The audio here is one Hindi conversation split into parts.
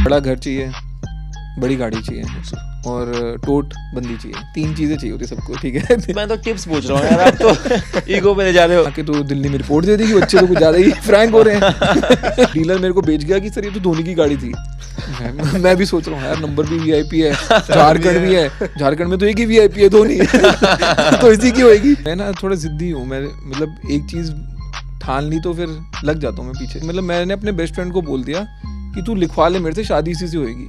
बड़ा घर चाहिए, बड़ी गाड़ी चाहिए और टोट बंदी चाहिए। 3 चीज़ें चाहिए होती सबको, ठीक है। मैं तो टिप्स पूछ रहा हूँ यार, आप तो ईगो पे ले जा रहे हो। आके तो दिल्ली में रिपोर्ट दे दी कि बच्चे तो कुछ ज़्यादा ही फ्रैंक हो रहे हैं। डीलर मेरे को बेच गया कि सर ये तो धोनी की गाड़ी थी। मैं भी सोच रहा हूँ यार, नंबर भी वीआईपी है, झारखंड भी है, झारखंड में तो एक ही वीआईपी है, धोनी। तो इसी की होएगी। मैं ना थोड़ा जिद्दी हूँ, मैं मतलब एक चीज़ ठान ली तो फिर लग जाता हूँ मैं पीछे। मतलब मैंने अपने बेस्ट फ्रेंड को बोल दिया कि तू लिखवा ले मेरे से, शादी इसी से होएगी।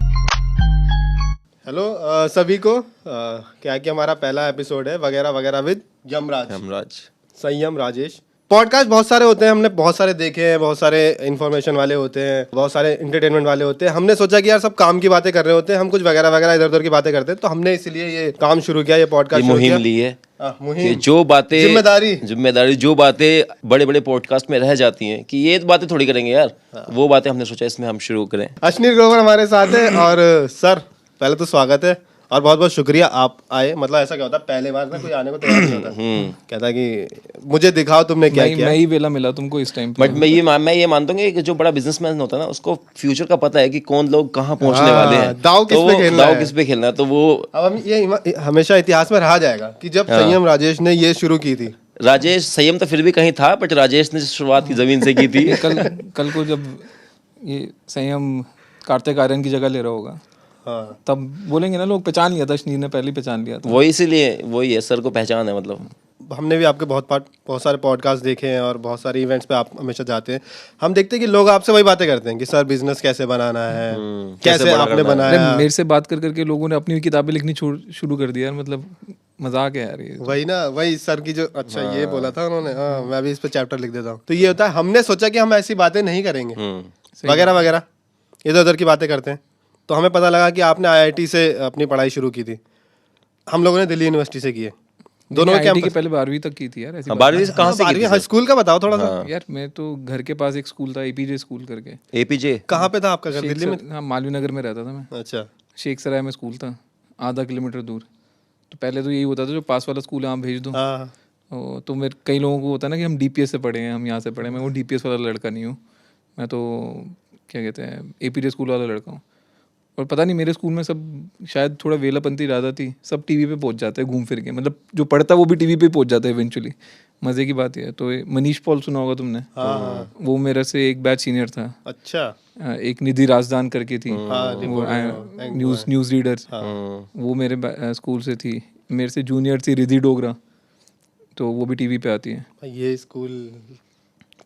हेलो सभी को, क्या कि हमारा पहला एपिसोड है वगैरह वगैरह विद यमराज संयम राजेश। पॉडकास्ट बहुत सारे होते हैं, हमने बहुत सारे देखे हैं, बहुत सारे इन्फॉर्मेशन वाले होते हैं, बहुत सारे इंटरटेनमेंट वाले होते हैं। हमने सोचा कि यार सब काम की बातें कर रहे होते हैं, हम कुछ वगैरह वगैरह इधर उधर की बातें करते हैं, तो हमने इसलिए ये काम शुरू किया, ये पॉडकास्ट मुहिम ली है। मुहिम, जो बातें जिम्मेदारी जो बातें बड़े बड़े पॉडकास्ट में रह जाती हैं कि ये बातें थोड़ी करेंगे यार, वो बातें हमने सोचा इसमें हम शुरू करें। अश्नीर ग्रोवर हमारे साथ है। और सर पहले तो स्वागत है और बहुत बहुत शुक्रिया आप आए। मतलब ऐसा क्या होता है, पहले बार ना कोई आने को तैयार नहीं होता, कहता कि मुझे दिखाओ तुमने क्या किया। मैं ही वेला मिला तुमको इस टाइम। बट मैं ये मानता हूँ कि जो बड़ा बिजनेसमैन होता है ना, उसको फ्यूचर का पता है कि कौन लोग कहाँ पहुंचने वाले हैं, दाव किस पे खेलना है। तो वो अब हम ये हमेशा इतिहास में रहा जाएगा कि जब संयम राजेश ने ये शुरू की थी। राजेश संयम तो फिर भी कहीं था, बट राजेश ने शुरुआत की जमीन से की थी। कल को जब ये संयम कार्तिक आर्यन की जगह ले रहा होगा, हाँ, तब बोलेंगे ना लोग, पहचान लिया था अश्नीर ने, पहले ही पहचान लिया था। वही इसीलिए वही है, सर को पहचान है। मतलब हमने भी आपके बहुत सारे पॉडकास्ट देखे हैं और बहुत सारे इवेंट्स पे आप हमेशा जाते हैं। हम देखते हैं कि लोग आपसे वही बातें करते हैं कि सर बिजनेस कैसे बनाना है, कैसे आपने बनाया। मेरे से बात कर करके लोगों ने अपनी किताबें लिखनी शुरू कर दिया। मतलब मजाक है यार ये। वही ना, वही सर की जो ये बोला था उन्होंने, मैं भी इस पे चैप्टर लिख देता हूँ। तो ये होता है, हमने सोचा कि हम ऐसी बातें नहीं करेंगे वगैरह वगैरह, इधर उधर की बातें करते हैं। तो हमें पता लगा कि आपने आईआईटी से अपनी पढ़ाई शुरू की थी, हम लोगों ने दिल्ली यूनिवर्सिटी से की है। दोनों के पहले 12वीं तक की थी यार। ऐसी 12वीं से कहाँ से की थी? हाई स्कूल का बताओ थोड़ा सा यार। मैं तो घर के पास एक स्कूल था, एपीजे स्कूल करके। एपीजे कहाँ पे था आपका घर? दिल्ली में? हाँ, मालवीय नगर में रहता था मैं। अच्छा, शेख सराय में स्कूल था, आधा किलोमीटर दूर। तो पहले तो यही होता था, जो पास वाला स्कूल है आप भेज दो। तो मेरे कई लोगों को होता है ना कि हम डीपीएस से पढ़े हैं, हम यहाँ से पढ़े। मैं वो डीपीएस वाला लड़का नहीं हूँ, मैं तो क्या कहते हैं एपीजे स्कूल वाला लड़का हूँ। और पता नहीं मेरे स्कूल में सब शायद थोड़ा वेलापंथी ज़्यादा थी, सब टीवी पे पहुंच जाते हैं घूम फिर के। मतलब जो पढ़ता है वो भी टीवी पे पहुंच जाता है इवेंचुअली। मज़े की बात है। तो मनीष पॉल सुना होगा तुमने? वो मेरे से एक बैच सीनियर था। अच्छा। एक निधि राजदान करके थी, वो न्यूज़ रीडर, वो मेरे स्कूल से थी। मेरे से जूनियर थी रिधि डोगरा, तो वो भी टीवी पे आती है। ये स्कूल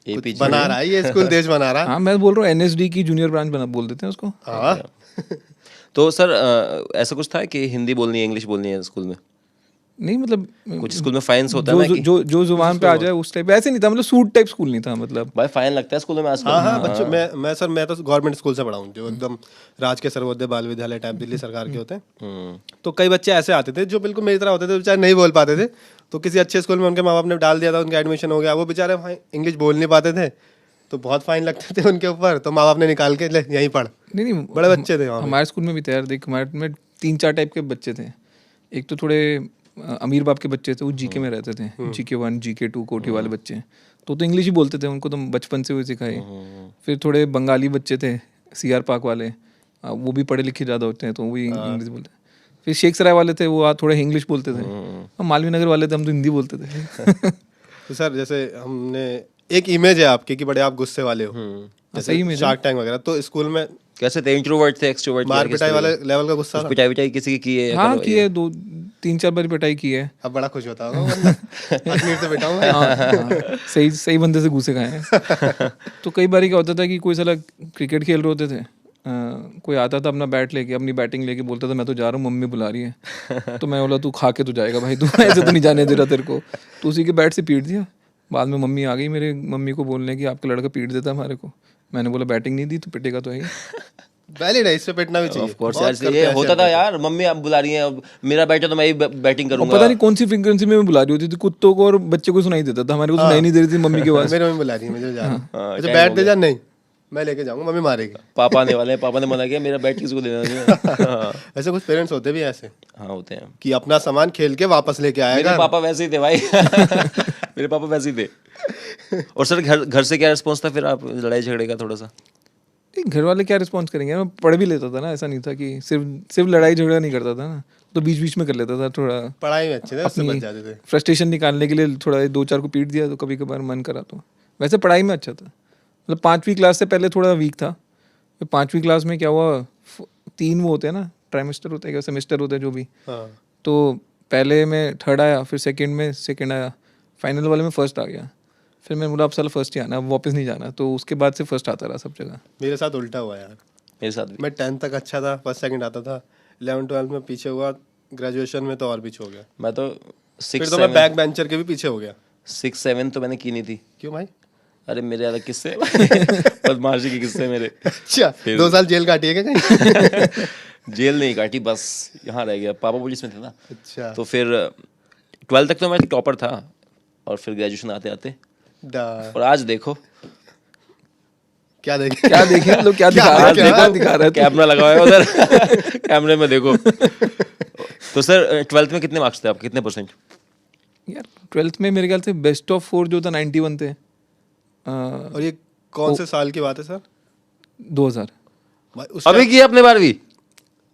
बना रहा है, ये स्कूल देश बना रहा है। हाँ, मैं बोल रहा हूँ एनएसडी की जूनियर ब्रांच बोल देते हैं उसको। तो सर ऐसा कुछ था कि हिंदी बोलनी है, इंग्लिश बोलनी है स्कूल में? नहीं, मतलब कुछ स्कूल में फाइन्स होता है ना कि जो जुबान पे आ जाए उस टाइप। ऐसे नहीं था, मतलब सूट टाइप स्कूल नहीं था। मतलब भाई फाइन लगता है स्कूल में आजकल। हाँ, बच्चों मैं तो गवर्नमेंट स्कूल से पढ़ा हूँ, जो एकदम राजकीय सर्वोदय बाल विद्यालय टाइप दिल्ली सरकार के होते हैं। तो कई बच्चे ऐसे आते थे जो बिल्कुल मेरी तरह होते थे, बेचारे नहीं बोल पाते थे। तो किसी अच्छे स्कूल में उनके माँ बाप ने डाल दिया था, उनका एडमिशन हो गया। वो बेचारे वहाँ इंग्लिश बोल नहीं पाते थे, तो बहुत फाइन लगते थे उनके ऊपर। तो माँ बाप ने निकाल के ले यहीं पढ़। नहीं, बड़े बच्चे थे हमारे स्कूल में भी थे यार। देख, हमारे में 3-4 टाइप के बच्चे थे। एक तो थोड़े अमीर बाप के बच्चे थे, वो जीके में रहते थे, जीके 1 जीके 2 कोठी वाले बच्चे। तो इंग्लिश ही बोलते थे, उनको तो बचपन से वो सिखाई। फिर थोड़े बंगाली बच्चे थे, सीआर पार्क वाले, वो भी पढ़े लिखे ज़्यादा होते हैं, तो वो भी इंग्लिश बोलते। फिर शेख सराय वाले थे, वो थोड़े इंग्लिश बोलते थे। और मालवीय नगर वाले थे, हम तो हिंदी बोलते थे। तो सर जैसे हमने एक इमेज है आपकी कि बड़े आप गुस्से वाले हो, सही में शार्क टैंक वगैरह। तो स्कूल में कैसे थे? इंट्रोवर्ट थे, एक्सट्रोवर्ट? मार पिटाई वाले लेवल का गुस्सा था? पिटाई किसी की है? हाँ, की है, 2-3-4 बार पिटाई की है। अब बड़ा खुश होता होगा अश्नीर से पिटा हूँ। सही बंदे से घूसे खाए हैं। तो कई बार क्या होता था कि कोई साला क्रिकेट खेल रहे होते थे, कोई आता था अपना बैट लेके, अपनी बैटिंग लेके, बोलता था मैं तो जा रहा हूँ, मम्मी बुला रही है। तो मैं बोला तू खा के तो जाएगा भाई, तू ऐसे तो नहीं जाने दे रहा तेरे को। तो उसी के बैट से पीट दिया। बाद में मम्मी आ गई मेरे मम्मी को बोलने की आपका लड़का पीट देता हमारे को। मैंने बोला बैटिंग नहीं दी तो पिटेगा तो है। वैलिड है, इससे पिटना भी चाहिए। ऑफ कोर्स यार, ये होता था यार, मम्मी आप बुला रही हैं, अब मेरा बैठा तो मैं ही बैटिंग करूंगा। पता नहीं कौन सी फ्रीक्वेंसी में बुला रही होती थी, कुत्तों को और बच्चे को सुनाई देता था, हमारे को सुनाई नहीं दे रही थी मम्मी की आवाज। मेरे मम्मी बुला रही है, मुझे जाना। अच्छा बैट दे जा, नहीं मैं लेके जाऊंगा, मम्मी मारेगी। पापा आने वाले हैं, पापा ने मना किया, मेरा बैट किसी को देना नहीं है। ऐसे कुछ पेरेंट्स होते भी ऐसे, हाँ होते हैं, कि अपना सामान खेल के वापस लेके आएगा। मेरे पापा वैसे ही थे भाई। मेरे पापा वैसे ही थे। और सर घर से क्या रिस्पॉन्स था फिर आप लड़ाई झगड़े का? थोड़ा सा घर वाले क्या रिस्पॉन्स करेंगे, मैं पढ़ भी लेता था ना, ऐसा नहीं था कि सिर्फ लड़ाई झगड़ा नहीं करता था ना, तो बीच बीच में कर लेता था थोड़ा, पढ़ाई में अच्छे थे, उससे बच अपनी जाते थे। फ्रस्ट्रेशन निकालने के लिए थोड़ा 2-4 को पीट दिया तो कभी कभार मन करा तो। वैसे पढ़ाई में अच्छा था, मतलब 5वीं क्लास से पहले थोड़ा वीक था। फिर 5वीं क्लास में क्या हुआ, 3 वो होते हैं ना, ट्राइमेस्टर होता है क्या, सेमेस्टर होता है जो भी, हाँ तो पहले में 3rd आया, फिर सेकंड में 2nd आया, फाइनल वाले में 1st आ गया। फिर मैंने बोला अब साल 1st ही आना, अब वापस नहीं जाना, तो उसके बाद से 1st आता रहा सब जगह। मेरे साथ उल्टा हुआ यार, मेरे साथ भी। मैं 10th तक अच्छा था, 1st 2nd आता था, 11th 12th में पीछे हुआ, ग्रेजुएशन में तो और पीछे हो गया। मैं तो फिर तो मैं बैक बेंचर के भी पीछे हो गया। 6-7 तो मैंने की नहीं थी। क्यों भाई? अरे मेरे अलग किस्से बदमाशी के किस्से मेरे। अच्छा, 2 साल जेल काटी है क्या कहीं? जेल नहीं काटी, बस यहाँ रह गया, पापा पुलिस में थे ना। अच्छा तो फिर 12th तक तो मैं टॉपर था, और फिर ग्रेजुएशन आते आते, और आज देखो क्या देखे? क्या देखे मतलब, क्या दिखा रहा है, क्या दिखा रहा है तू? कैमरा लगा हुआ है उधर कैमरे में देखो। तो सर 12th में कितने मार्क्स थे आपके, कितने परसेंट? यार 12th में मेरे ख्याल से बेस्ट ऑफ 4 जो था 91 थे। और ये कौन से साल की बात है सर? 2000 भाई उस अभी की अपने 12वीं?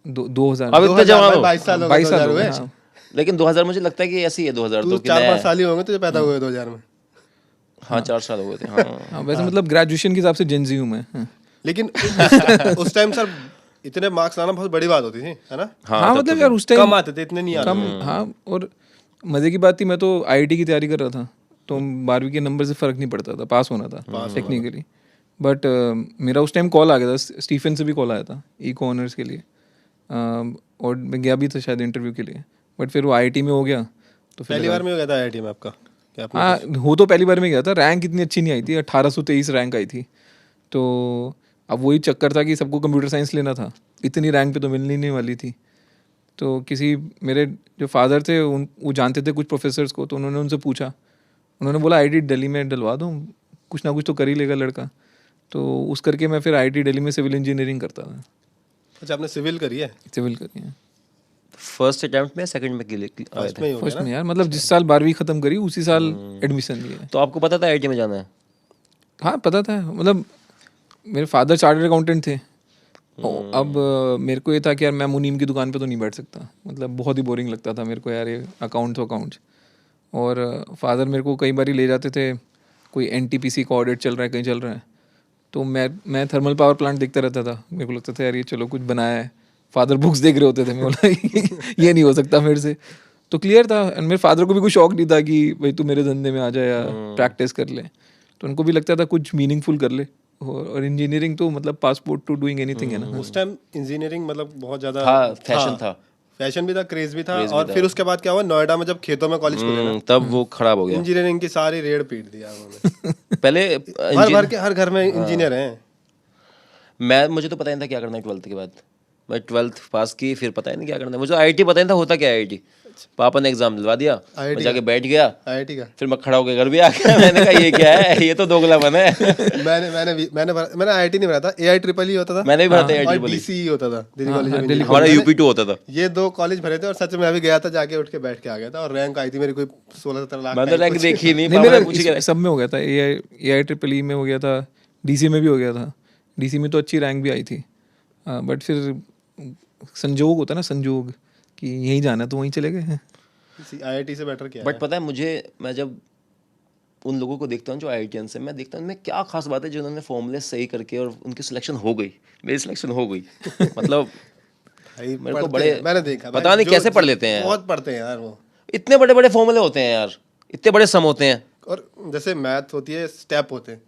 2000 अब इतने जवान हो? 22 साल हो गए, 22 साल 2000 हो हुए। गए, हाँ। लेकिन 2000 मुझे लगता है कि ऐसी है 2000 तू तो कि 4-5 साल ही होंगे तुझे पैदा हुए 2000 में। हाँ 4 साल हो गए थे। हाँ हाँ, वैसे मतलब ग्रेजुएशन के हिसाब से जेन जी हूँ मैं। हाँ। लेकिन उस टाइम सर इतने मार्क्स लाना बहुत बड़ी बात होती थी, है ना? हाँ मतलब यार उस टाइम कम आते थे, इतने नहीं आते कम, हाँ। और मज़े की बात थी, मैं तो आईआईटी की तैयारी कर रहा था, तो 12वीं के नंबर से फ़र्क नहीं पड़ता था, पास होना था टेक्निकली। बट मेरा उस टाइम कॉल आ गया था, स्टीफन से भी कॉल आया था इको ऑनर्स के लिए, और मैं गया भी था शायद इंटरव्यू के लिए, बट फिर वो आईआईटी में हो गया। तो फिर पहली बार में हो गया था आईआईटी में आपका? क्या आपने हाँ, हो तो पहली बार में गया था, रैंक इतनी अच्छी नहीं आई थी, 1823 रैंक आई थी। तो अब वही चक्कर था कि सबको कंप्यूटर साइंस लेना था, इतनी रैंक पे तो मिलनी नहीं वाली थी। तो किसी मेरे जो फादर थे वो जानते थे कुछ प्रोफेसर्स को, तो उन्होंने उनसे पूछा, उन्होंने बोला आईआईटी दिल्ली में डलवा दूँ, कुछ ना कुछ तो कर ही लेगा लड़का। तो उस करके मैं फिर आईआईटी दिल्ली में सिविल इंजीनियरिंग करता था। अच्छा, आपने सिविल करी है? सिविल करी है। फर्स्ट अटेम्प्ट में, सेकंड में फर्स्ट में ही हो फर्स्ट गया में यार, मतलब जिस साल 12वीं खत्म करी उसी साल एडमिशन लिया। तो आपको पता था आईआईटी में जाना है? हाँ पता था, मतलब मेरे फादर चार्टर्ड अकाउंटेंट थे। अब मेरे को ये था कि यार मैं मुनीम की दुकान पे तो नहीं बैठ सकता, मतलब बहुत ही बोरिंग लगता था मेरे को यार ये अकाउंट्स। और फादर मेरे को कई बार ले जाते थे, कोई एनटीपीसी का ऑडिट चल रहा है, कहीं चल रहा है, तो मैं थर्मल पावर प्लांट देखता रहता था। मेरे को लगता था यार ये चलो कुछ बनाया है। फादर बुक्स देख रहे होते थे, मैं बोला ये नहीं हो सकता मेरे से। तो क्लियर था, मेरे फादर को भी कोई शौक नहीं था कि भाई तू मेरे धंधे में आ जाए या प्रैक्टिस कर ले, तो उनको भी लगता था कुछ मीनिंगफुल कर ले। और इंजीनियरिंग तो मतलब पासपोर्ट टू डूइंग एनीथिंग है ना। उस टाइम इंजीनियरिंग मतलब बहुत ज्यादा हाँ, फैशन था। फैशन भी था, क्रेज भी था। और फिर उसके बाद क्या हुआ, नोएडा में जब खेतों में कॉलेज खुले ना, तब वो खराब हो गया। इंजीनियरिंग की सारी रेड पीट दिया उन्होंने। पहले भर के हर घर में इंजीनियर हैं। मुझे तो पता नहीं था क्या करना है 12th के बाद। मैं 12th पास की, फिर पता ही नहीं क्या करना है मुझे। आईआईटी पता नहीं था होता क्या है आईआईटी। पापा ने एग्जाम दिलवा दिया, मैं जाके बैठ गया आईआईटी का। फिर मैं खड़ा होकर घर भी आ गया। मैंने कहा ये क्या है, ये तो दोगलापन है। मैंने आईआईटी नहीं भरा था, एआईट्रिपल होता था। मैंने भी भरा था और आईआईटी। डीसी होता था, Delhi college of Delhi engineering. हमारा यूपी2 होता था। ये 2 कॉलेज भरे थे, और सच में अभी गया था, जाके उठ के बैठ के आ गया था, और रैंक आई थी मेरी कोई 16-17 लाख। मैंने रैंक देखी नहीं, नहीं पापा ने मेरा पूछी क्या सब में हो गया था, AIEEE में हो गया था, डीसी में भी हो गया था। डीसी में तो अच्छी रैंक भी आई थी, बट फिर संजोग होता है ना, संजोग कि यहीं जाना तो वहीं चले गए। आईआईटी से बेटर किया बट पता है मुझे, मैं जब उन लोगों को देखता हूँ जो आईआईटीएन से, मैं देखता हूँ उनमें क्या खास बात है जिन्होंने फॉर्मूले सही करके और उनकी सिलेक्शन हो गई। मेरी सिलेक्शन हो गई। मतलब भाई मेरे को पढ़ते बड़े हैं, मैंने देखा पता भाई, नहीं कैसे पढ़ लेते हैं। बहुत पढ़ते हैं यार वो। इतने बड़े बड़े फॉर्मूले होते हैं यार, इतने बड़े सम होते हैं। और जैसे मैथ होती है, स्टेप होते हैं,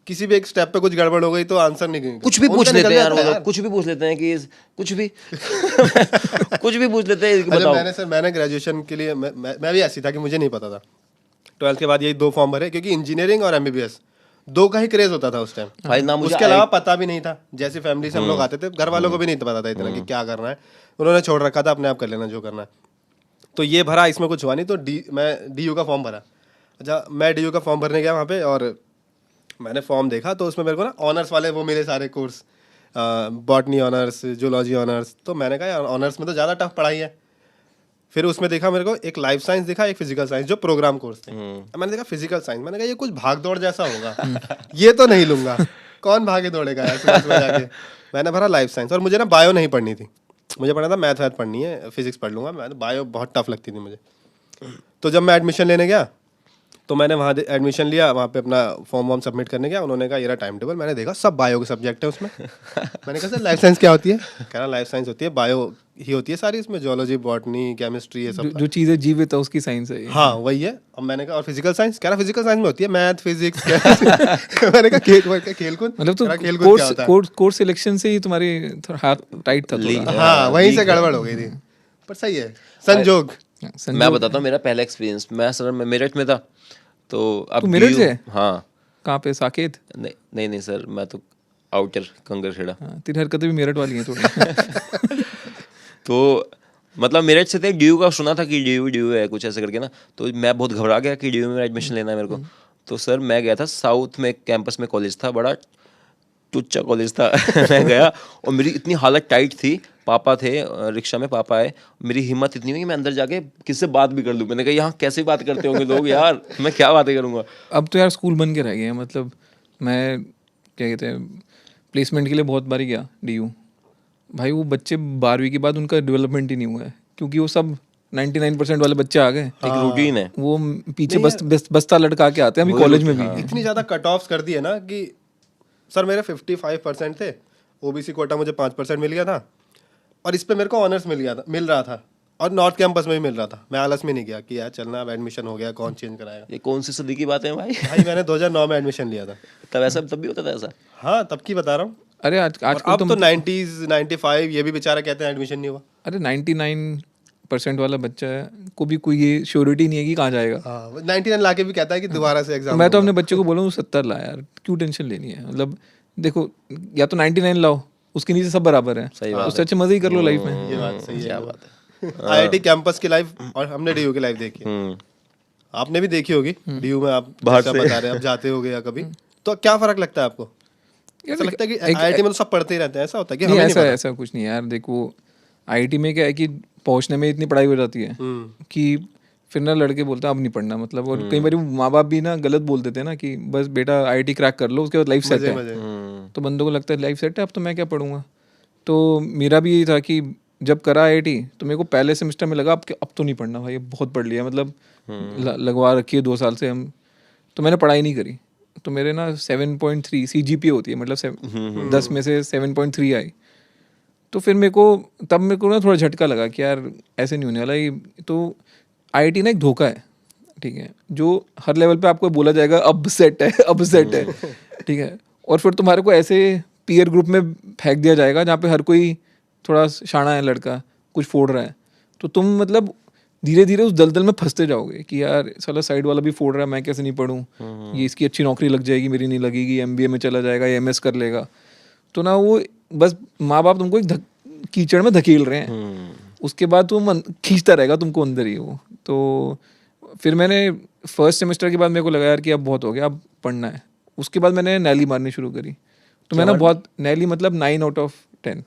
किसी भी एक स्टेप पे कुछ गड़बड़ हो गई तो आंसर नहीं, कुछ भी पूछ लेते हैं यार वो लोग, कुछ भी पूछ लेते हैं कि कुछ भी कुछ भी पूछ लेते हैं कि बताओ। मैंने ग्रेजुएशन के लिए मैं भी ऐसी था कि मुझे नहीं पता था। 12th के बाद यही 2 फॉर्म भरे, क्योंकि इंजीनियरिंग और एमबीबीएस 2 का ही क्रेज होता था उस टाइम भाई ना मुझे उसके अलावा पता भी नहीं था। जैसी फैमिली से हम लोग आते थे, घर वालों को भी नहीं पता था इतना कि क्या करना है। उन्होंने छोड़ रखा था, अपने आप कर लेना जो करना है। तो ये भरा, इसमें कुछ हुआ नहीं, तो मैं डीयू का फॉर्म भरा। अच्छा, मैं डीयू का फॉर्म भरने गया वहाँ पे, और मैंने फॉर्म देखा तो उसमें मेरे को ना ऑनर्स वाले वो मिले सारे course, botany honours, zoology honours. तो मैंने कहा ऑनर्स में तो ज़्यादा टफ पढ़ाई है। फिर उसमें देखा मेरे को एक लाइफ साइंस दिखा, एक फिजिकल साइंस, जो प्रोग्राम कोर्स थे। मैंने देखा फिजिकल साइंस, मैंने कहा ये कुछ भाग दौड़ जैसा होगा, ये तो नहीं लूंगा। कौन भागे दौड़ेगा यार सुबह सुबह जाके। मैंने भरा लाइफ साइंस, और मुझे ना बायो नहीं पढ़नी थी, मुझे पढ़ना था मैथ वैथ पढ़नी है, फिजिक्स पढ़ लूँगा मैं, बायो बहुत टफ लगती थी मुझे। तो जब मैं एडमिशन लेने गया तो मैंने वहाँ एडमिशन लिया, वहाँ पे अपना फॉर्म वॉर्म सबमिट करने गया, उन्होंने कहा ये रहा टाइम टेबल, मैंने देखा सब बायो के सब्जेक्ट है उसमें। मैंने कहा सर लाइफ साइंस क्या होती है? कह रहा लाइफ साइंस होती है बायो ही होती है सारी, इसमें जोलॉजी बॉटनी केमिस्ट्री ये सब। जो चीजें जीवित है उसकी साइंस है ये। हाँ वही है। अब मैंने कहा और फिजिकल साइंस? कह रहा फिजिकल साइंस में होती है मैथ फिजिक्स। मैंने कहा खेल कूद, मतलब तो खेल कूद क्या होता है? कोर्स सिलेक्शन से ही तुम्हारी थोड़ा हाथ टाइट था थोड़ा। हाँ वहीं से गड़बड़ हो गई थी, पर सही है संजोग। मैं बताता हूँ मेरा पहला एक्सपीरियंस। मैं मेरठ में था, तो अब तू मेरठ से? हाँ। कहाँ पे, साकेत? नहीं सर, मैं तो आउटर कंगरखेड़ा। हाँ, तेरी हरकतें भी मेरठ वाली हैं थोड़ी। तो मतलब मेरठ से थे, ड्यू का सुना था कि ड्यू है कुछ ऐसे करके ना, तो मैं बहुत घबरा गया कि ड्यू में एडमिशन लेना है मेरे को। तो सर मैं गया था साउथ में, कैंपस में कॉलेज था, बड़ा टुच्चा कॉलेज था। मैं गया और मेरी इतनी हालत टाइट थी, पापा थे रिक्शा में, पापा आए, मेरी हिम्मत इतनी हुई कि मैं अंदर जाके किससे बात भी कर लूँ। मैंने कहा यहाँ कैसे बात करते होंगे लोग यार, मैं क्या बातें करूँगा। अब तो यार स्कूल बन के रह गए हैं। मतलब मैं क्या कहते हैं, प्लेसमेंट के लिए बहुत बारी गया DU। भाई वो बच्चे 12वीं के बाद उनका डेवलपमेंट ही नहीं हुआ है, क्योंकि वो सब 99% वाले बच्चे आ गए। एक रूटीन है वो पीछे बस्ता लटका के आते हैं अभी कॉलेज में भी। इतनी ज़्यादा कट ऑफ्स कर दिए ना कि सर मेरे 55% थे, OBC कोटा मुझे 5% मिल गया था, और इस पे मेरे को ऑनर्स मिल रहा था, और नॉर्थ कैंपस में भी मिल रहा था। मैं आलस में नहीं गया कि यार चलना, अब एडमिशन हो गया, कौन चेंज कराएगा। ये कौन सी सदी की बात है भाई? भाई मैंने 2009 में एडमिशन लिया था। तब भी होता था ऐसा? हाँ तब की बता रहा हूँ। अरे आज अब तो 90s 95 ये भी बेचारा कहते हैं एडमिशन नहीं हुआ। अरे 99% वाला बच्चा को भी कोई ये श्योरिटी नहीं है कि कहाँ जाएगा। हाँ 99 लाके भी कहता है कि दोबारा से एग्जाम। मैं तो अपने बच्चे को बोलूँ 70 ला यार, क्यों टेंशन लेनी है। मतलब देखो, या तो 99 लाओ, उसके नीचे सब बराबर है, सही बात उससे अच्छे मजे ही कर लो लाइफ में। ये बात सही है। क्या बात है। IIT कैंपस की लाइफ और हमने DU की लाइफ देखी है। आपने भी देखी होगी DU में, आप बाहर जैसा से बता रहे हैं, आप जाते होगे या कभी, तो क्या फर्क लगता है आपको? ऐसा लगता है कि IIT में तो सब पढ़ते ही रहते हैं, ऐसा होता है कि नहीं, हमें नहीं पता? ऐसा कुछ नहीं यार। देखो IIT में क्या है कि पहुंचने में इतनी पढ़ाई हो जाती है कि फिर ना लड़के बोलते हैं अब नहीं पढ़ना। मतलब और कई बार माँ बाप भी ना गलत बोल देते हैं ना कि बस बेटा IIT क्रैक कर लो, उसके बाद लाइफ सेट है। तो बंदों को लगता है लाइफ सेट है, अब तो मैं क्या पढ़ूंगा। तो मेरा भी यही था कि जब करा IIT तो मेरे को पहले सेमेस्टर में लगा अब तो नहीं पढ़ना भाई, बहुत पढ़ लिया। मतलब लगवा रखी है 2 साल से हम, तो मैंने पढ़ाई नहीं करी। तो मेरे ना 7.3 CGPA होती है, मतलब 10 में से 7.3 आई। तो फिर मेरे को ना थोड़ा झटका लगा कि यार ऐसे नहीं होने वाला ये। तो IIT ना एक धोखा है, ठीक है, जो हर लेवल पे आपको बोला जाएगा अब सेट है, अब सेट है, ठीक है, और फिर तुम्हारे को ऐसे पीयर ग्रुप में फेंक दिया जाएगा जहाँ पे हर कोई थोड़ा शाना है लड़का, कुछ फोड़ रहा है, तो तुम मतलब धीरे धीरे उस दलदल में फंसते जाओगे कि यार साला साइड वाला भी फोड़ रहा है, मैं कैसे नहीं पढ़ूँ, ये इसकी अच्छी नौकरी लग जाएगी, मेरी नहीं लगेगी, MBA में चला जाएगा या MS कर लेगा। तो ना वो बस माँ बाप तुमको एक कीचड़ में धकेल रहे हैं, उसके बाद तुम खींचता रहेगा तुमको अंदर ही वो। तो फिर मैंने फर्स्ट सेमेस्टर के बाद मेरे को लगा यार कि अब बहुत हो गया, अब पढ़ना है। उसके बाद मैंने नैली मारनी शुरू करी। तो मैं ना बहुत नैली, मतलब 9 out of 10,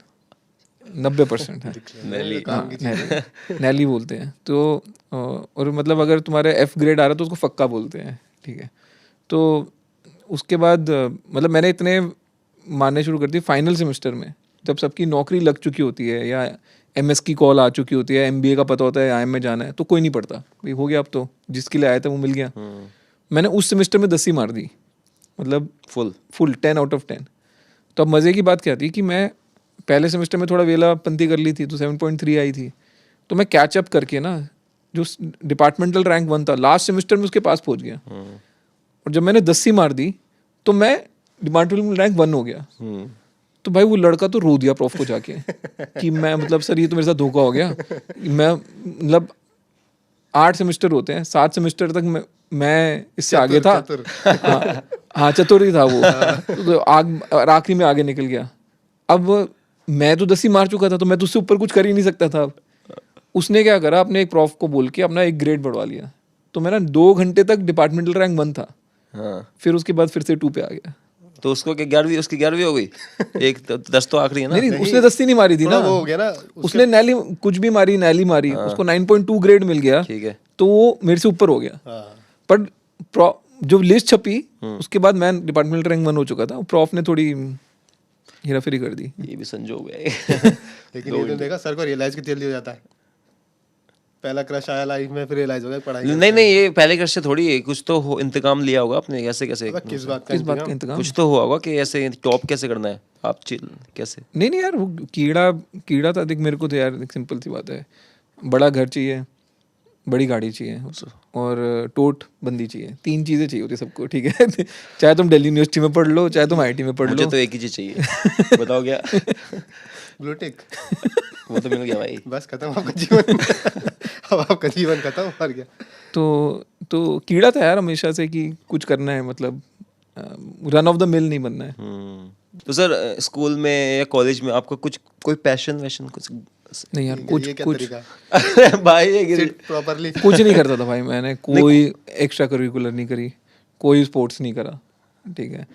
90% है नैली बोलते हैं। तो और मतलब अगर तुम्हारे F ग्रेड आ रहा है तो उसको फक्का बोलते हैं, ठीक है। तो उसके बाद मतलब मैंने इतने मारने शुरू कर दी फाइनल सेमेस्टर में, जब सबकी नौकरी लग चुकी होती है या MS की कॉल आ चुकी होती है, MBA का पता होता है, IIM में जाना है, तो कोई नहीं पढ़ता भाई, हो गया अब तो, जिसके लिए आया था वो मिल गया। मैंने उस सेमेस्टर में 10 ही मार दी, मतलब फुल 10 out of 10। तो अब मज़े की बात क्या थी कि मैं पहले सेमेस्टर में थोड़ा वेलापंती कर ली थी, तो 7.3 आई थी। तो मैं कैचअप करके ना जो डिपार्टमेंटल रैंक 1 था लास्ट सेमेस्टर में उसके पास पहुंच गया। और जब मैंने 10 ही मार दी तो मैं डिपार्टमेंटल रैंक 1 हो गया। तो भाई वो लड़का तो रो दिया प्रॉफ को जाके कि मैं मतलब सर ये तो मेरे साथ धोखा हो गया। मैं मतलब 8 सेमेस्टर होते हैं, 7 सेमेस्टर तक मैं इससे आगे था। हाँ चतुर ही था वो। तो आखिरी में आगे निकल गया। अब मैं तो 10 ही मार चुका था, तो मैं तो उससे ऊपर कुछ कर ही नहीं सकता था। उसने क्या करा, अपने एक प्रॉफ को बोल के अपना एक ग्रेड बढ़वा लिया। तो मेरा 2 घंटे तक डिपार्टमेंटल रैंक 1 था। फिर उसके बाद फिर से 2 पे आ गया। तो उसको 11वीं, उसकी 11वीं हो गई। एक 10 तो आखिरी है ना। नहीं, उसने 10 ही नहीं मारी थी ना, वो हो गया ना। उसने नैली कुछ भी मारी, नैली मारी, उसको 9.2 ग्रेड मिल गया। ठीक है, तो वो मेरे से ऊपर हो गया। पर जो लिस्ट छपी उसके बाद मैं डिपार्टमेंटल रैंक 1 हो चुका था, प्रॉफ ने थोड़ी हेराफेरी कर दी। ये भी संजोग है। लेकिन ये तो देखा सर को रियलाइज कितनी जल्दी हो जाता है, पहला क्रश आया लाइफ में, फिर रियलाइज हो गया पढ़ाई नहीं नहीं, ये पहले क्रश से थोड़ी है, कुछ तो इंतकाम लिया होगा आपने, ऐसे कैसे? अबे किस बात का किस बात का इंतजाम? इंतकाम? कुछ तो हुआ होगा कि ऐसे टॉप कैसे करना है आप, कैसे? नहीं नहीं यार, वो कीड़ा था। देख मेरे को तो यार एक सिंपल सी बात है, बड़ा घर चाहिए, बड़ी गाड़ी चाहिए और टोट बंदी चाहिए। 3 चीज़ें चाहिए होती सबको, ठीक है। चाहे तुम दिल्ली यूनिवर्सिटी में पढ़ लो, चाहे तुम आईटी में पढ़ मुझे लो। तो एक ही चीज चाहिए। बताओ क्या? Blue tick. वो तो मिल गया भाई। बस खत्म आपका जीवन। अब आपका जीवन खत्म, मर गया। तो कीड़ा था यार हमेशा से कि कुछ करना है, मतलब रन ऑफ द मिल नहीं बनना है। तो सर स्कूल में या कॉलेज में आपका कुछ कोई पैशन वैशन कुछ? नहीं यार, ये कुछ क्या कुछ तरीका है? अरे भाई ये Sit properly। कुछ नहीं करता था भाई। मैंने कोई एक्स्ट्रा करिकुलर नहीं करी, कोई स्पोर्ट्स नहीं करा, ठीक है।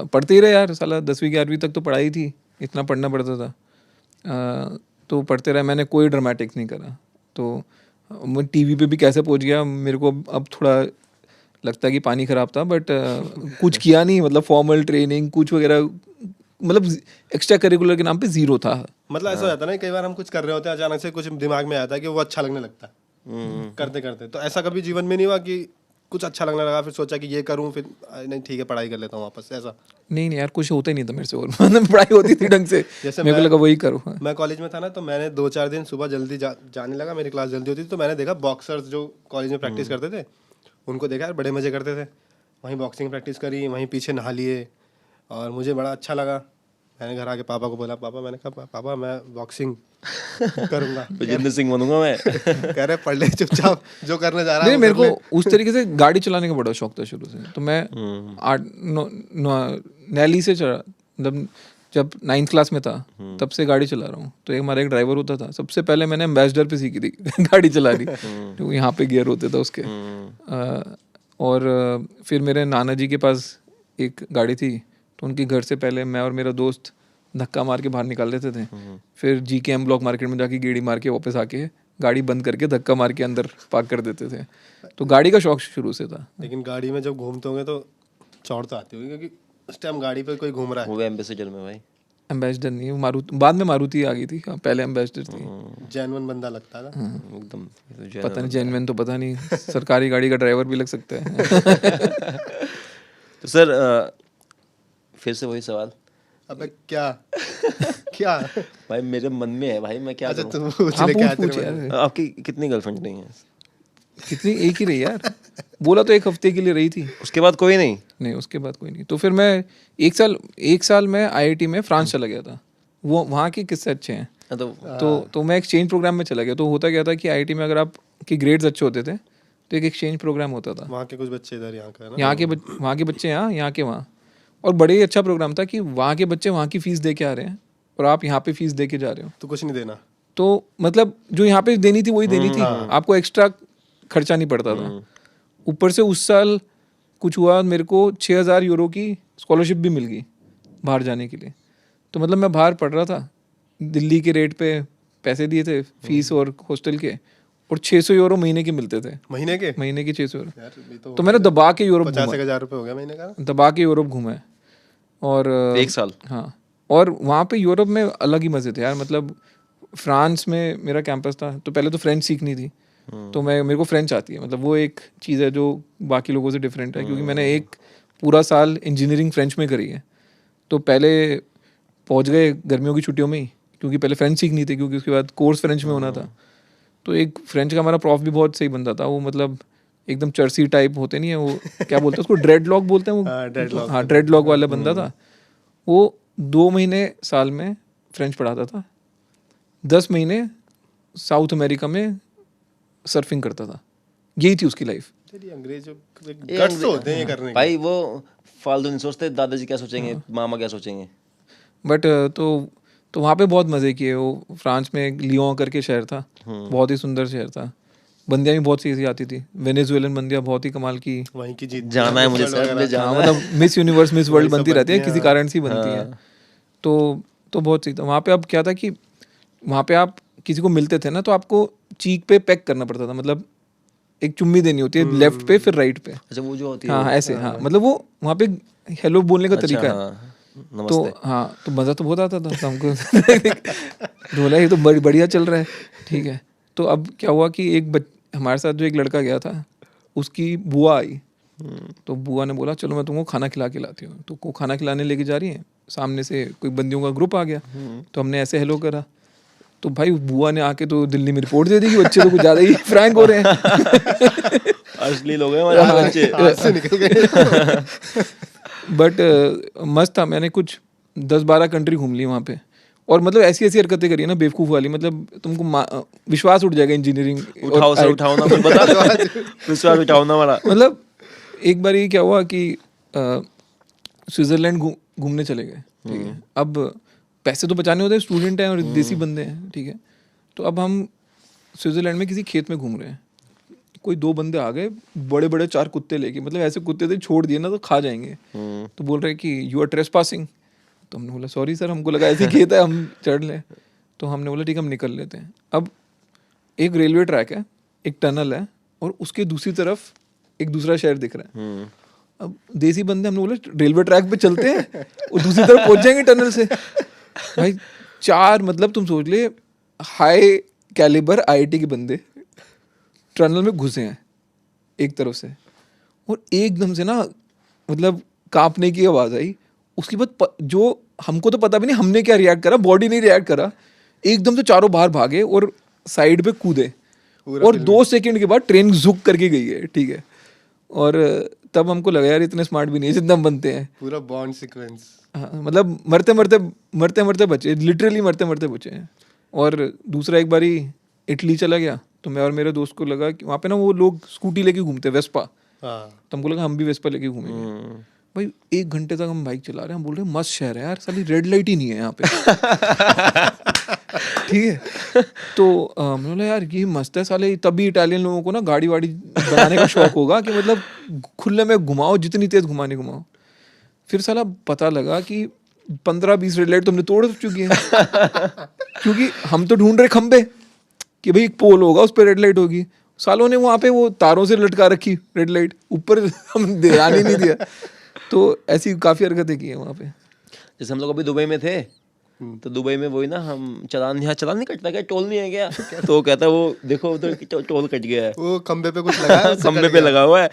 पढ़ते ही रहे यार साला, 10वीं 11वीं तक तो पढ़ाई थी, इतना पढ़ना पड़ता था। तो पढ़ते रहे, मैंने कोई ड्रामेटिक्स नहीं करा। तो मैं टीवी पे भी कैसे पहुंच गया मेरे को अब थोड़ा लगता है कि पानी खराब था, बट कुछ किया नहीं, मतलब फॉर्मल ट्रेनिंग कुछ वगैरह, मतलब एक्स्ट्रा करिकुलर के नाम पे 0 था। मतलब ऐसा हो जाता है ना, कई बार हम कुछ कर रहे होते हैं, अचानक से कुछ दिमाग में आता है कि वो अच्छा लगने लगता है करते करते। तो ऐसा कभी जीवन में नहीं हुआ कि कुछ अच्छा लगने लगा, फिर सोचा कि ये करूं, फिर नहीं ठीक है पढ़ाई कर लेता हूँ वापस, ऐसा? नहीं यार, कुछ होता ही नहीं था मेरे से, और मतलब पढ़ाई होती थी ढंग से, जैसे मेरे को लगा वही करूँ। मैं कॉलेज में था ना, तो मैंने 2-4 दिन सुबह जल्दी जाने लगा, मेरी क्लास जल्दी होती थी, तो मैंने देखा बॉक्सर्स जो कॉलेज में प्रैक्टिस करते थे, उनको देखा यार, बड़े मजे करते थे। वहीं बॉक्सिंग प्रैक्टिस करी, वहीं पीछे नहा लिए, और मुझे बड़ा अच्छा लगा। मैंने घर आके पापा को बोला, पापा, मैंने कहा पापा मैं बॉक्सिंग करूंगा। विजेंद्र सिंह बनूंगा मैं। कह रहे पढ़ ले चुपचाप, जो करने जा रहा नहीं, है मेरे को उस तरीके से गाड़ी चलाने का बड़ा शौक था शुरू से। तो मैं नैली से चला, मतलब जब 9th क्लास में था तब से गाड़ी चला रहा हूँ। तो हमारा एक ड्राइवर होता था, सबसे पहले मैंने एम्बेसडर पे सीखी थी गाड़ी चलानी, तो यहाँ पे गियर होते थे उसके। और फिर मेरे नाना जी के पास एक गाड़ी थी, तो उनके घर से पहले मैं और मेरा दोस्त धक्का मार के बाहर निकाल देते थे। फिर GKM ब्लॉक मार्केट में जाके गेड़ी मार के वापस आके गाड़ी बंद करके धक्का मार के अंदर पार्क कर देते थे। तो गाड़ी का शौक शुरू से था। लेकिन गाड़ी में जब घूमते होंगे तो चौड़ तो आती होगी, क्योंकि उस टाइम गाड़ी पे कोई घूम रहा है। वो एम्बेसडर में भाई। एम्बेसडर नहीं, वो मारुति, बाद में मारुति आ गई थी, पहले एम्बेसडर थी। जेन्युइन बंदा लगता है ना एकदम। पता नहीं जेन्युइन तो पता नहीं, सरकारी गाड़ी का ड्राइवर भी लग सकता है। तो सर फिर से वही सवाल। अबे क्या क्या? भाई मेरे मन में है भाई, मैं क्या अच्छा करूं? तुम पूछ हाँ ले, क्या पूछ तेरे मन यार, में? आपकी कितनी गर्लफ्रेंड नहीं है? कितनी? एक ही रही यार, बोला तो 1 हफ्ते के लिए रही थी। उसके बाद कोई नहीं? नहीं, उसके बाद कोई नहीं। तो फिर मैं 1 साल मैं IIT में फ्रांस चला गया था। वो वहाँ के किस्से अच्छे हैं। तो मैं एक्सचेंज प्रोग्राम में चला गया। तो होता क्या था कि IIT में अगर आप के ग्रेड्स अच्छे होते थे तो एक एक्सचेंज प्रोग्राम होता था। वहाँ के कुछ बच्चे इधर, यहाँ का है ना, वहाँ के बच्चे यहाँ के वहाँ। और बड़े ही अच्छा प्रोग्राम था कि वहाँ के बच्चे वहाँ की फीस दे के आ रहे हैं और आप यहाँ पे फीस दे के जा रहे हो। तो कुछ नहीं देना। तो मतलब जो यहाँ पे देनी थी वही देनी थी, आपको एक्स्ट्रा खर्चा नहीं पड़ता था। ऊपर से उस साल कुछ हुआ, मेरे को 6,000 यूरो की स्कॉलरशिप भी मिल गई बाहर जाने के लिए। तो मतलब मैं बाहर पढ़ रहा था, दिल्ली के रेट पे पैसे दिए थे फीस और हॉस्टल के, और 600 यूरो महीने के मिलते थे। महीने के? महीने के 600 यूरो। यार ये तो मैंने दबा के यूरोप 50,000 रुपये हो गया महीने का। दबा के यूरोप घूमा है। और 1 साल? हाँ, और वहाँ पे यूरोप में अलग ही मज़े थे यार। मतलब फ्रांस में मेरा कैंपस था, तो पहले तो फ्रेंच सीखनी थी। तो मेरे को फ्रेंच आती है, मतलब वो एक चीज़ है जो बाकी लोगों से डिफरेंट है, क्योंकि मैंने एक पूरा साल इंजीनियरिंग फ्रेंच में करी है। तो पहले पहुँच गए गर्मियों की छुट्टियों में ही, क्योंकि पहले फ्रेंच सीखनी थी, क्योंकि उसके बाद कोर्स फ्रेंच में होना था। तो एक फ्रेंच का हमारा प्रॉफ भी बहुत सही बनता था। वो मतलब एकदम चर्सी टाइप होते नहीं है वो, क्या बोलते हैं उसको, ड्रेडलॉक बोलते हैं वो। हाँ, ड्रेडलॉक वाला बंदा था वो। 2 महीने साल में फ्रेंच पढ़ाता था, 10 महीने साउथ अमेरिका में सर्फिंग करता था। यही थी उसकी लाइफ। चलिए, अंग्रेजों के गट्स तो होते हैं ये करने के। भाई वो फालतू नहीं सोचते, दादाजी क्या सोचेंगे, मामा क्या सोचेंगे। बट तो वहाँ पे बहुत मज़े किए। वो फ्रांस में एक लियोन करके शहर था, बहुत ही सुंदर शहर था। बंदियाँ भी बहुत सी आती थी, वेनेजुएलन बंदियाँ बहुत ही कमाल की। वहीं की जीत जाना है मुझे सर, मुझे जाना हाँ, है। मतलब मिस यूनिवर्स मिस वर्ल्ड बनती रहती है, किसी कारण से बनती है। तो बहुत सही था वहाँ पे। अब क्या था कि वहाँ पे आप किसी को मिलते थे ना, तो आपको चीक पे पैक करना पड़ता था। मतलब एक चुम्मी देनी होती है लेफ्ट पे फिर राइट पे। अच्छा वो जो होती है हाँ ऐसे, हाँ मतलब वो वहाँ पे हेलो बोलने का तरीका है। हाँ, तो नमस्ते। हाँ तो मज़ा तो बहुत आता था तो हमको तो बोला ये तो बढ़िया चल रहा है, ठीक है। तो अब क्या हुआ कि हमारे साथ जो एक लड़का गया था उसकी बुआ आई, तो बुआ ने बोला चलो मैं तुमको खाना खिला के लाती हूँ, तो वो खाना खिलाने लेके जा रही है, सामने से कोई बंदियों का ग्रुप आ गया, तो हमने ऐसे हेलो करा, तो भाई बुआ ने आके तो दिल्ली में रिपोर्ट दे दी कि बच्चे तो कुछ ज़्यादा ही फ्रैंक हो रहे हैं। असली लोग हैं हमारे बच्चे। हाथ से निकल गए। बट मस्त था, मैंने कुछ 10-12 कंट्री घूम ली वहाँ पे, और मतलब ऐसी ऐसी हरकतें करी है ना बेवकूफ़ वाली, मतलब तुमको विश्वास उठ जाएगा इंजीनियरिंग। उठाओ सर उठाओ ना, कुछ बता विश्वास उठाओ ना वाला। मतलब एक बार ये क्या हुआ कि स्विट्ज़रलैंड घूमने चले गए, ठीक है। अब पैसे तो बचाने होते हैं, स्टूडेंट हैं और देसी बंदे हैं, ठीक है। तो अब हम स्विट्ज़रलैंड में किसी खेत में घूम रहे हैं, कोई 2 बंदे आ गए बड़े बड़े 4 कुत्ते लेके, मतलब ऐसे कुत्ते थे छोड़ दिए ना तो खा जाएंगे। तो बोल रहे कि यू आर ट्रेसपासिंग। तो हमने बोला सॉरी सर, हमको लगा ऐसे ही खेत है हम चढ़ लें। तो हमने बोला ठीक हम निकल लेते हैं। अब एक रेलवे ट्रैक है, एक टनल है, और उसके दूसरी तरफ एक दूसरा शहर दिख रहा है। अब देसी बंदे, हमने बोला रेलवे ट्रैक पे चलते हैं और दूसरी तरफ पहुंच जाएंगे टनल से। भाई 4 मतलब तुम सोच ले हाई कैलिबर आईआईटी के बंदे टनल में घुसे हैं एक तरफ से, और एकदम से ना मतलब कांपने की आवाज़ आई। उसके बाद जो हमको तो पता भी नहीं हमने क्या रिएक्ट करा, बॉडी नहीं रिएक्ट करा, एकदम से चारों बाहर भागे और साइड पे कूदे, और 2 सेकंड के बाद ट्रेन झुक करके गई है, ठीक है। और तब हमको लगा यार इतने स्मार्ट भी नहीं है जितना हम बनते हैं। पूरा बॉन्ड सीक्वेंस। हाँ, मतलब मरते मरते बचे, लिटरली मरते मरते बचे हैं। और दूसरा एक बारी इटली चला गया, तो मैं और मेरे दोस्त को लगा कि वहाँ पे ना वो लोग स्कूटी लेके घूमते हैं, वेस्पा। हाँ। तो हमको लगा हम भी वेस्पा लेके घूमेंगे। भाई 1 घंटे तक हम बाइक चला रहे हैं, हम बोल रहे हैं मस्त शहर है यार, साली रेड लाइट ही नहीं है यहाँ पे। ठीक है। तो मैंने बोला यार ये मस्त है साले, तभी इटालियन लोगों को ना गाड़ी वाड़ी बनाने का शौक होगा कि मतलब खुले में घुमाओ, जितनी तेज घुमाने घुमाओ। फिर साला पता लगा कि 15-20 रेड लाइट तुमने तोड़ चुकी है। क्योंकि हम तो ढूंढ रहे खंबे कि भाई एक पोल होगा उस पर रेड लाइट होगी, सालों ने वहाँ पे वो तारों से लटका रखी रेड लाइट ऊपर, हम ध्यान ही नहीं दिया। तो ऐसी काफ़ी हरकतें की हैं वहाँ पे। जैसे हम लोग अभी दुबई में थे, तो दुबई में वही ना, हम यहाँ चलान नहीं कटता क्या, टोल नहीं है क्या? तो वो कहता है वो देखो उधर टोल कट गया है, वो खंबे पे कुछ लगा है, उससे खंबे कट पे गया। लगा हुआ है।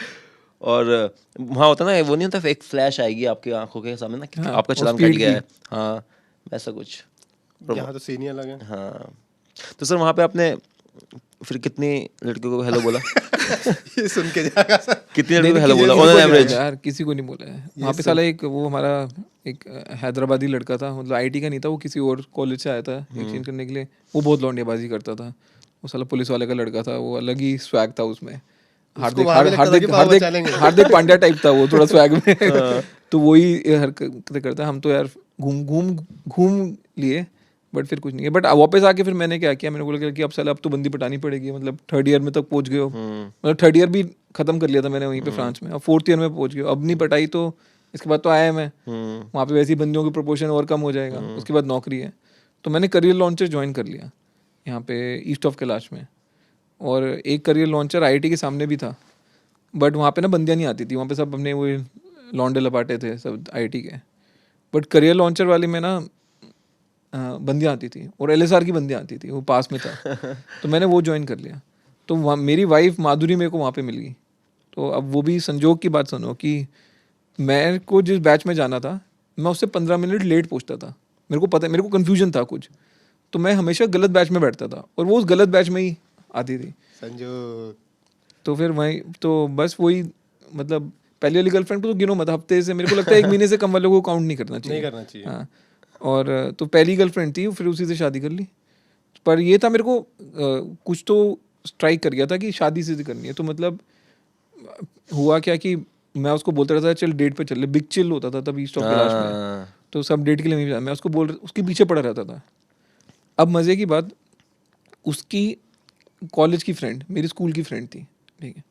और वहाँ होता ना, वो नहीं होता एक फ्लैश आएगी आपकी आंखों के सामने ना कि हाँ, आपका और चलान कट speed गया की। है। हाँ वैसा कुछ। यहाँ तो सीनियर लगे। हाँ तो सर वहाँ पे आपने फिर कितनी लड़कियों को हेलो बोला? ये सुन के जाएगा सर। कितनी नहीं, लड़कियों को हेलो किसी बोला को ऑन नहीं एवरेज? बोला यार, किसी को नहीं बोला है वहाँ पे। साला एक वो हमारा एक हैदराबादी लड़का था, मतलब आईटी का नहीं था, वो किसी और कॉलेज से आया था एक्सचेंज करने के लिए। वो बहुत लौंडियाबाजी करता था, वो साला पुलिस वाले का लड़का था, वो अलग ही स्वैग था उसमें। हार्दिक पांड्या टाइप था वो, थोड़ा स्वैग में। तो वही हरकतें करता है। हम तो यार घूम लिए, बट फिर कुछ नहीं है। बट वापस आके फिर मैंने क्या किया, मैंने बोला कि अब साला अब तो बंदी पटानी पड़ेगी, मतलब 3rd ईयर में तक पहुंच गए हो, मतलब 3rd ईयर भी खत्म कर लिया था मैंने वहीं पे फ्रांस में, अब 4th ईयर में पहुंच गए हो, अब नहीं पटाई तो इसके बाद तो आया मैं वहाँ पे, वैसी बंदियों की प्रोपोर्शन और कम हो जाएगा, उसके बाद नौकरी है। तो मैंने करियर लॉन्चर ज्वाइन कर लिया यहाँ पे ईस्ट ऑफ कैलाश में, और एक करियर लॉन्चर आईआईटी के सामने भी था, बट वहाँ पे ना बंदियाँ नहीं आती थी, वहाँ पे सब अपने वो लौंडे लपाटे थे सब आईआईटी के। बट करियर लॉन्चर वाले में ना बंदियाँ आती थी, और एलएसआर की बंदियाँ आती थी, वो पास में था। तो मैंने वो ज्वाइन कर लिया। तो वहाँ मेरी वाइफ माधुरी मेरे को वहाँ पे मिल गई। तो अब वो भी संजोग की बात सुनो कि मेरे को जिस बैच में जाना था, मैं उससे 15 मिनट लेट पहुँचता था। मेरे को कन्फ्यूजन था कुछ, तो मैं हमेशा गलत बैच में बैठता था, और वो उस गलत बैच में ही आती थी। संजोग। तो फिर वही तो बस वही, मतलब पहले वाली गर्लफ्रेंड को तो गिनो मत, हफ्ते से मेरे को लगता है 1 महीने से कम वालों को काउंट नहीं करना चाहिए। नहीं करना चाहिए। हाँ, और तो पहली गर्लफ्रेंड थी, फिर उसी से शादी कर ली। पर ये था मेरे को कुछ तो स्ट्राइक कर गया था कि शादी से करनी है। तो मतलब हुआ क्या कि मैं उसको बोलता रहता था चल डेट पे चल ले, बिग चिल होता था तब ईस्ट ऑफ कैलाश में, तो सब डेट के लिए मैं उसको उसके पीछे पड़ा रहता था। अब मज़े की बात, उसकी कॉलेज की फ्रेंड मेरी स्कूल की फ्रेंड थी, ठीक है।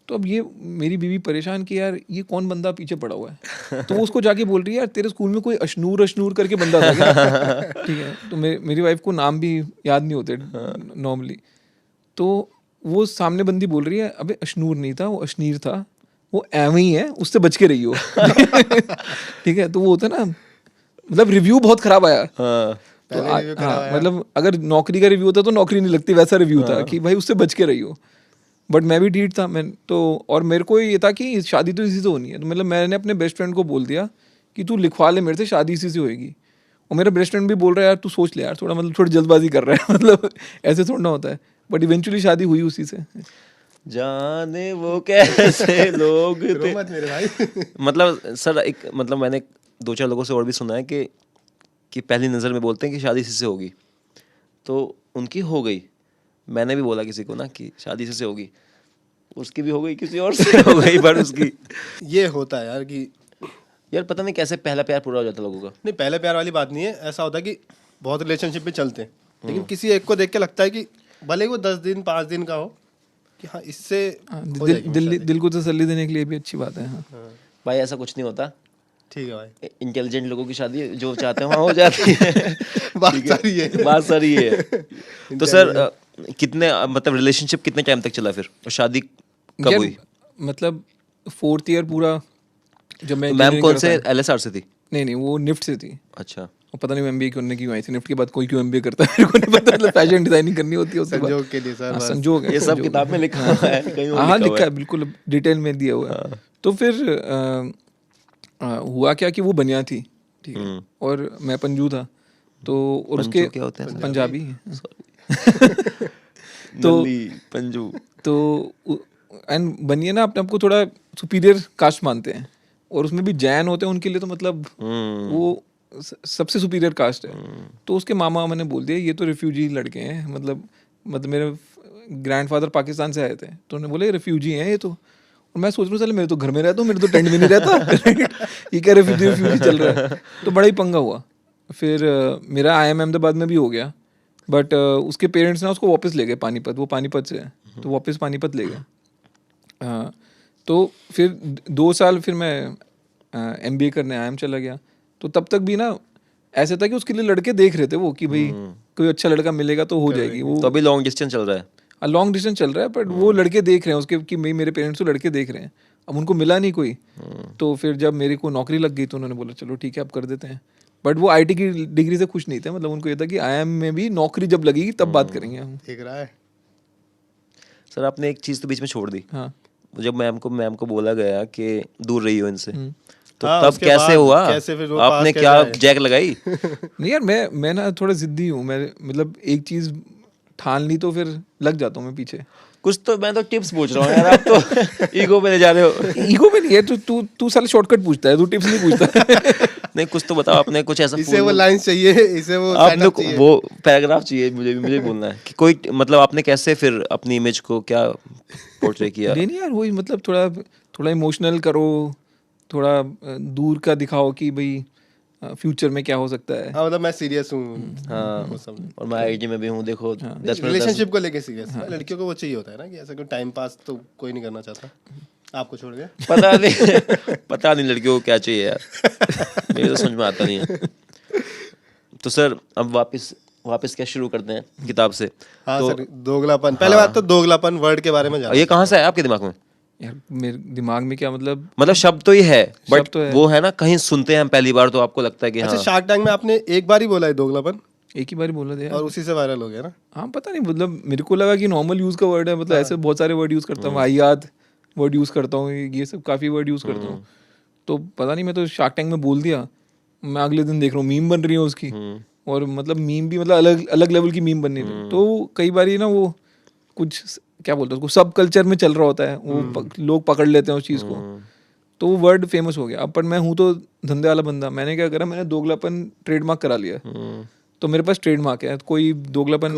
तो अब ये मेरी बीवी परेशान कि यार ये कौन बंदा पीछे पड़ा हुआ है। तो वो उसको जाके बोल रही है यार तेरे स्कूल में कोई अशनूर करके बंदा था क्या? ठीक है। तो मेरी वाइफ को नाम भी याद नहीं होते नॉर्मली। तो वो सामने बंदी बोल रही है अबे अशनूर नहीं था वो अशनीर था, वो एवं ही है, उससे बच के रहियो। ठीक है, तो वो होता है ना, मतलब रिव्यू बहुत खराब आया। तो हाँ, मतलब अगर नौकरी का रिव्यू होता तो नौकरी नहीं लगती, वैसा रिव्यू था कि भाई उससे बच के रहियो। बट मैं भी ठीक था, मैं तो, और मेरे को ये था कि शादी तो इसी से होनी है, तो मतलब मैंने अपने बेस्ट फ्रेंड को बोल दिया कि तू लिखवा ले मेरे से, शादी इसी से होएगी। और मेरा बेस्ट फ्रेंड भी बोल रहा है यार तू सोच ले यार थोड़ा, मतलब थोड़ी जल्दबाजी कर रहा है, मतलब ऐसे थोड़ा ना होता है। बट इवेंचुअली शादी हुई उसी से। जाने वो कैसे लोग थे। मत मेरे भाई। मतलब सर एक, मतलब मैंने 2-4 लोगों से और भी सुना है कि पहली नज़र में बोलते हैं कि शादी इसी से होगी, तो उनकी हो गई। मैंने भी बोला किसी को ना कि शादी इसी से होगी, उसकी भी हो गई, किसी और से हो गई, पर उसकी। ये होता है यार कि यार पता नहीं कैसे पहला प्यार पूरा हो जाता है लोगों का। नहीं, पहले प्यार वाली बात नहीं है, ऐसा होता है कि बहुत रिलेशनशिप में चलते हैं, लेकिन किसी एक को देख के लगता है कि भले ही वो 10 दिन 5 दिन का हो कि हाँ इससे हो जाएगी शादी। दिल को तसल्ली देने के लिए भी अच्छी बात है। हाँ, भाई ऐसा कुछ नहीं होता, ठीक है भाई। इंटेलिजेंट लोगों की शादी जो चाहते हैं वहाँ हो जाती है। बात सारी है। बात सारी है। तो सर कितने, मतलब रिलेशनशिप कितने टाइम तक चला फिर, और शादी कब यार, हुई? मतलब 4th ईयर पूरा जब मैं तो मैम engineering कौन कर से, रहा था। LSR से थी? नहीं, वो निफ्ट से थी। अच्छा, और पता नहीं वो MBA क्यों क्यों आई थी निफ्ट के बाद, कोई क्यों MBA करता है मेरे को नहीं पता, मतलब फैशन डिजाइनिंग करनी होती है उसके बाद। संजोग के लिए सर, हाँ, बस। संजोग है, ये सब संजोग किताब में लिखा हुआ है, कहीं और हाँ लिखा हुआ लिखा है, है। बिल्कुल डिटेल में दिया हुआ है। तो फिर हुआ क्या कि वो बनिया थी, ठीक है, और मैं पंजू था, तो और उसके पंजू क्या होते हैं? पंजाबी तो पंजू। तो एंड बनिए ना अपने आप को थोड़ा सुपीरियर कास्ट मानते हैं, और उसमें भी जैन होते हैं, उनके लिए तो मतलब वो सबसे सुपीरियर कास्ट है। तो उसके मामा मैंने बोल दिया ये तो रिफ्यूजी लड़के हैं, मतलब मेरे ग्रैंडफादर पाकिस्तान से आए थे, तो उन्होंने बोले रिफ्यूजी हैं ये तो। और मैं सोच रहा हूँ चल मेरे तो घर में रहता हूँ, मेरे तो टेंट में नहीं रहता। ये क्या रिफ्यूजी चल रहा है, तो बड़ा ही पंगा हुआ। फिर मेरा IIM अहमदाबाद में भी हो गया, बट उसके पेरेंट्स ना उसको वापस ले गए पानीपत, वो पानीपत से है, तो वापस पानीपत ले गए। तो फिर 2 साल फिर मैं MBA करने IIM चला गया। तो तब तक भी ना ऐसे था कि उसके लिए लड़के देख रहे थे वो, कि भाई कोई अच्छा लड़का मिलेगा तो हो जाएगी वो। तो अभी लॉन्ग डिस्टेंस चल रहा है? लॉन्ग डिस्टेंस चल रहा है, बट वो लड़के देख रहे हैं उसके, कि मेरे पेरेंट्स तो लड़के देख रहे हैं। अब उनको मिला नहीं कोई, तो फिर जब मेरे को नौकरी लग गई तो उन्होंने बोला चलो ठीक है अब कर देते हैं। बट वो IT की डिग्री से खुश नहीं थे, मतलब उनको ये था कि IIM में भी नौकरी जब लगेगी तब बात करेंगे हम। ठीक रहा है सर आपने एक चीज़ तो बीच में छोड़ दी। हाँ, जब मैम को बोला गया कि दूर रही हो इनसे, तो हाँ, तब उसके कैसे बाद हुआ? कैसे फिर वो आपने पास क्या कैसे आए? जैक लगाई? नहीं यार, मैं ना थोड़ा जिद्दी हूँ, मैं मतलब एक चीज़ ठान ली तो फिर लग जाता हूँ मैं पीछे। कुछ तो, मैं तो टिप्स पूछ रहा हूँ यार, आप तो ईगो पे ले जा रहे हो। ईगो में नहीं है, तू साला शॉर्टकट पूछता है, तू टिप्स नहीं पूछता। नहीं कुछ तो बताओ, आपने कुछ ऐसा इसे वो लाइन चाहिए, इसे वो आपने सेटअप चाहिए। वो पैराग्राफ चाहिए, मुझे बोलना है कि कोई, मतलब आपने कैसे फिर अपनी इमेज को क्या पोर्ट्रे किया? नहीं यार, वही मतलब थोड़ा इमोशनल करो, थोड़ा दूर का दिखाओ कि भाई फ्यूचर में क्या हो सकता है। हाँ, मतलब मैं सीरियस हूँ। हाँ, और मैं IT में भी हूँ, देखो 10 मिनट रिलेशनशिप को लेके सीरियस। लड़कियों को वो चाहिए होता है ना कि ऐसा कोई टाइम पास तो कोई नहीं करना चाहता, आपको छोड़ के। पता नहीं लड़कियों को क्या चाहिए यार, मेरे तो समझ में आता नहीं है। तो सर अब वापस क्या शुरू करते हैं किताब से? हाँ तो सर, दोगलापन। पहले बात तो दोगलापन वर्ड के बारे में जाना। ये कहाँ से आया आपके दिमाग में? यार मेरे दिमाग में क्या मतलब शब्द तो ये है, बट तो है। वो है ना, कहीं सुनते हैं हम पहली बार तो आपको लगता है कि अच्छा, हाँ। शार्क टैंक में आपने एक बार ही बोला है दोगलापन, एक ही बार बोला था यार। और उसी से वायरल हो गया ना। हाँ पता नहीं, मतलब मेरे को लगा कि नॉर्मल यूज़ का वर्ड है, मतलब ऐसे बहुत सारे वर्ड यूज़ करता हूँ, वाहियात वर्ड यूज़ करता हूँ, ये सब काफ़ी वर्ड यूज़ करता हूँ। तो पता नहीं, मैं तो शार्क टैंक में बोल दिया, मैं अगले दिन देख रहा हूँ मीम बन रही है उसकी, और मतलब मीम भी मतलब अलग अलग लेवल की मीम बननी थी। तो कई बार ना वो कुछ क्या बोलते हैं उसको, सब कल्चर में चल रहा होता है वो, लोग पकड़ लेते हैं उस चीज़ को, तो वो वर्ड फेमस हो गया। अब पर मैं हूँ तो धंधे वाला बंदा, मैंने क्या करा, मैंने दोगलापन ट्रेडमार्क करा लिया। तो मेरे पास ट्रेडमार्क है, कोई दोगलापन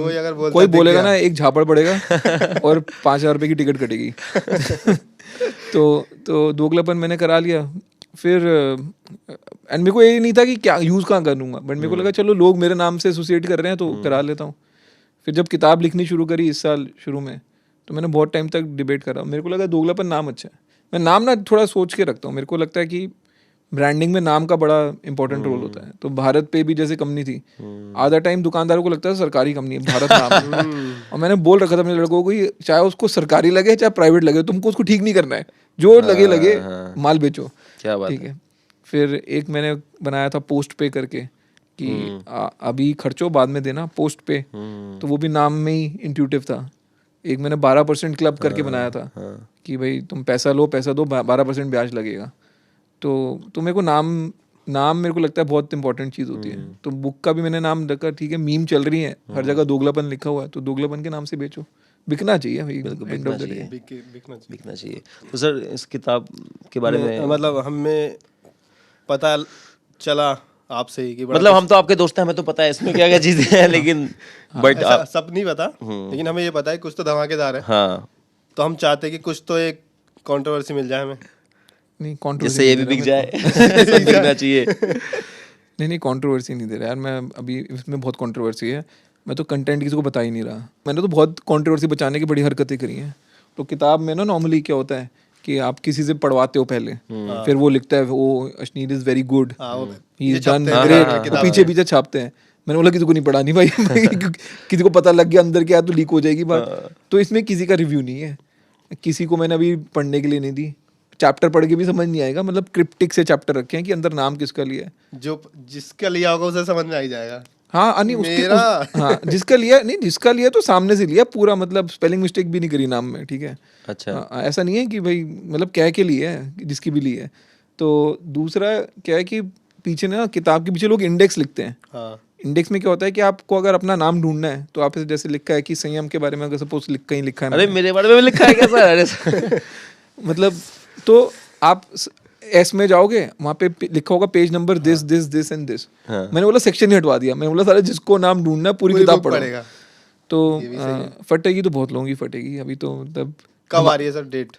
कोई बोलेगा ना, एक झापड़ पड़ेगा और 5,000 रुपये की टिकट कटेगी। तो दोगलापन मैंने करा लिया। फिर एंड मेरे को ये नहीं था कि क्या यूज़ कहाँ करूँगा, बट मेरे को लगा चलो लोग मेरे नाम से एसोसिएट कर रहे हैं तो करा लेता हूँ। फिर जब किताब लिखनी शुरू करी इस साल शुरू में, तो मैंने बहुत टाइम तक डिबेट करा, मेरे को लगा दोगलापन नाम अच्छा है। मैं नाम ना थोड़ा सोच के रखता हूँ, मेरे को लगता है कि ब्रांडिंग में नाम का बड़ा इंपॉर्टेंट रोल होता है। तो भारत पे भी जैसे कंपनी थी, आधा टाइम दुकानदारों को लगता है सरकारी कंपनी है भारत नाम। और मैंने बोल रखा था अपने लड़कों को कि चाहे उसको सरकारी लगे चाहे प्राइवेट लगे, तुमको उसको ठीक नहीं करना है, जो लगे लगे माल बेचो। क्या बात ठीक है। फिर एक मैंने बनाया था पोस्ट पे करके कि अभी खर्चो बाद में देना, पोस्ट पे। तो वो भी नाम में ही इंट्यूटिव था। एक मैंने 12% क्लब करके बनाया था कि भाई तुम पैसा लो, पैसा दो, 12% ब्याज लगेगा। तो मेरे को नाम मेरे को लगता है बहुत इंपॉर्टेंट चीज़ होती है। तो बुक का भी मैंने नाम रखा, ठीक है, मीम चल रही है हर जगह, दोगलापन लिखा हुआ है, तो दोगलापन के नाम से बेचो, बिकना चाहिए भाई, एंड ऑफ द डे बिकना चाहिए। तो सर इस किताब के बारे में मतलब हमें पता चला आपसे ही कि मतलब हम तो आपके दोस्त हैं, हमें तो पता है इसमें क्या क्या चीजें हैं, लेकिन बट ऐसा सब नहीं पता, लेकिन हमें ये पता है कुछ तो धमाकेदार है। हाँ, तो हम चाहते हैं कि कुछ तो एक कंट्रोवर्सी मिल जाए हमें, नहीं जिससे कंट्रोवर्सी ये भी बिक जाए, सब बिकना चाहिए। नहीं कंट्रोवर्सी नहीं दे रहा यार मैं, अभी इसमें बहुत कंट्रोवर्सी है, मैं तो कंटेंट किसी को बता ही नहीं रहा। मैंने तो बहुत कंट्रोवर्सी बचाने की बड़ी हरकतें करी हैं। तो किताब में ना नॉर्मली क्या होता है कि आप किसी से पढ़वाते हो पहले, फिर वो लिखता है वो Ashneer is very good, he is done great, पीछे पीछे छापते हैं। मैंने बोला किसी को नहीं पढ़ानी भाई, किसी को पता लग गया अंदर क्या तो लीक हो जाएगी बात। तो इसमें किसी का रिव्यू नहीं है, किसी को मैंने अभी पढ़ने के लिए नहीं दी। चैप्टर पढ़ के भी समझ नहीं आएगा, मतलब क्रिप्टिक से चैप्टर रखे हैं कि अंदर नाम किसका लिया है, जो जिसका लिया होगा उसे समझ में आ ही जाएगा। हाँ नहीं उसके हाँ जिसका लिया नहीं, जिसका लिया तो सामने से लिया पूरा, मतलब स्पेलिंग मिस्टेक भी नहीं करी नाम में, ठीक है। अच्छा, ऐसा नहीं है कि भाई मतलब कह के लिए है, जिसकी भी ली है। तो दूसरा क्या है कि पीछे ना किताब के पीछे लोग इंडेक्स लिखते हैं। हाँ, इंडेक्स में क्या होता है कि आपको अगर अपना नाम ढूंढना है तो आप जैसे लिखा है कि संयम के बारे में अगर सपोज कहीं लिखा है अरे मेरे बारे में भी लिखा है क्या सर? अरे मतलब तो आप एस में जाओगे, वहाँ पे लिखा होगा page number this this this and this. मैंने बोला सेक्शन ही हटवा दिया, मैंने बोला सारा जिसको नाम ढूंढना पूरी किताब पढ़ेगा। तो फटेगी तो बहुत लोगों की फटेगी। अभी तो मतलब कब आ रही है सर डेट?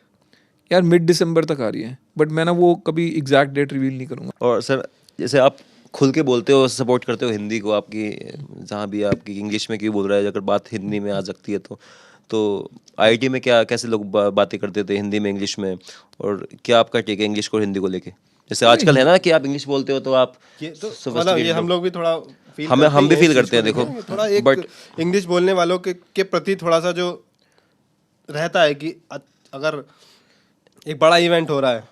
यार मिड दिसंबर तक आ रही है, बट मैं ना वो कभी एग्जैक्ट डेट रिवील नहीं करूँगा। और सर जैसे आप खुल के बोलते हो, सपोर्ट करते हो हिंदी को, आपकी जहाँ भी आपकी इंग्लिश में क्यों बोल रहा है, अगर बात हिंदी में आ सकती है तो आईआईटी में क्या कैसे लोग बातें करते थे हिंदी में इंग्लिश में, और क्या आपका टेक है इंग्लिश को और हिंदी को लेके? जैसे आजकल है ना कि आप इंग्लिश बोलते हो तो आप ये तो मतलब ये हम लोग भी थोड़ा फील हम भी फील करते हैं। देखो थोड़ा एक बट इंग्लिश बोलने वालों के प्रति थोड़ा सा जो रहता है कि अगर एक बड़ा इवेंट हो रहा है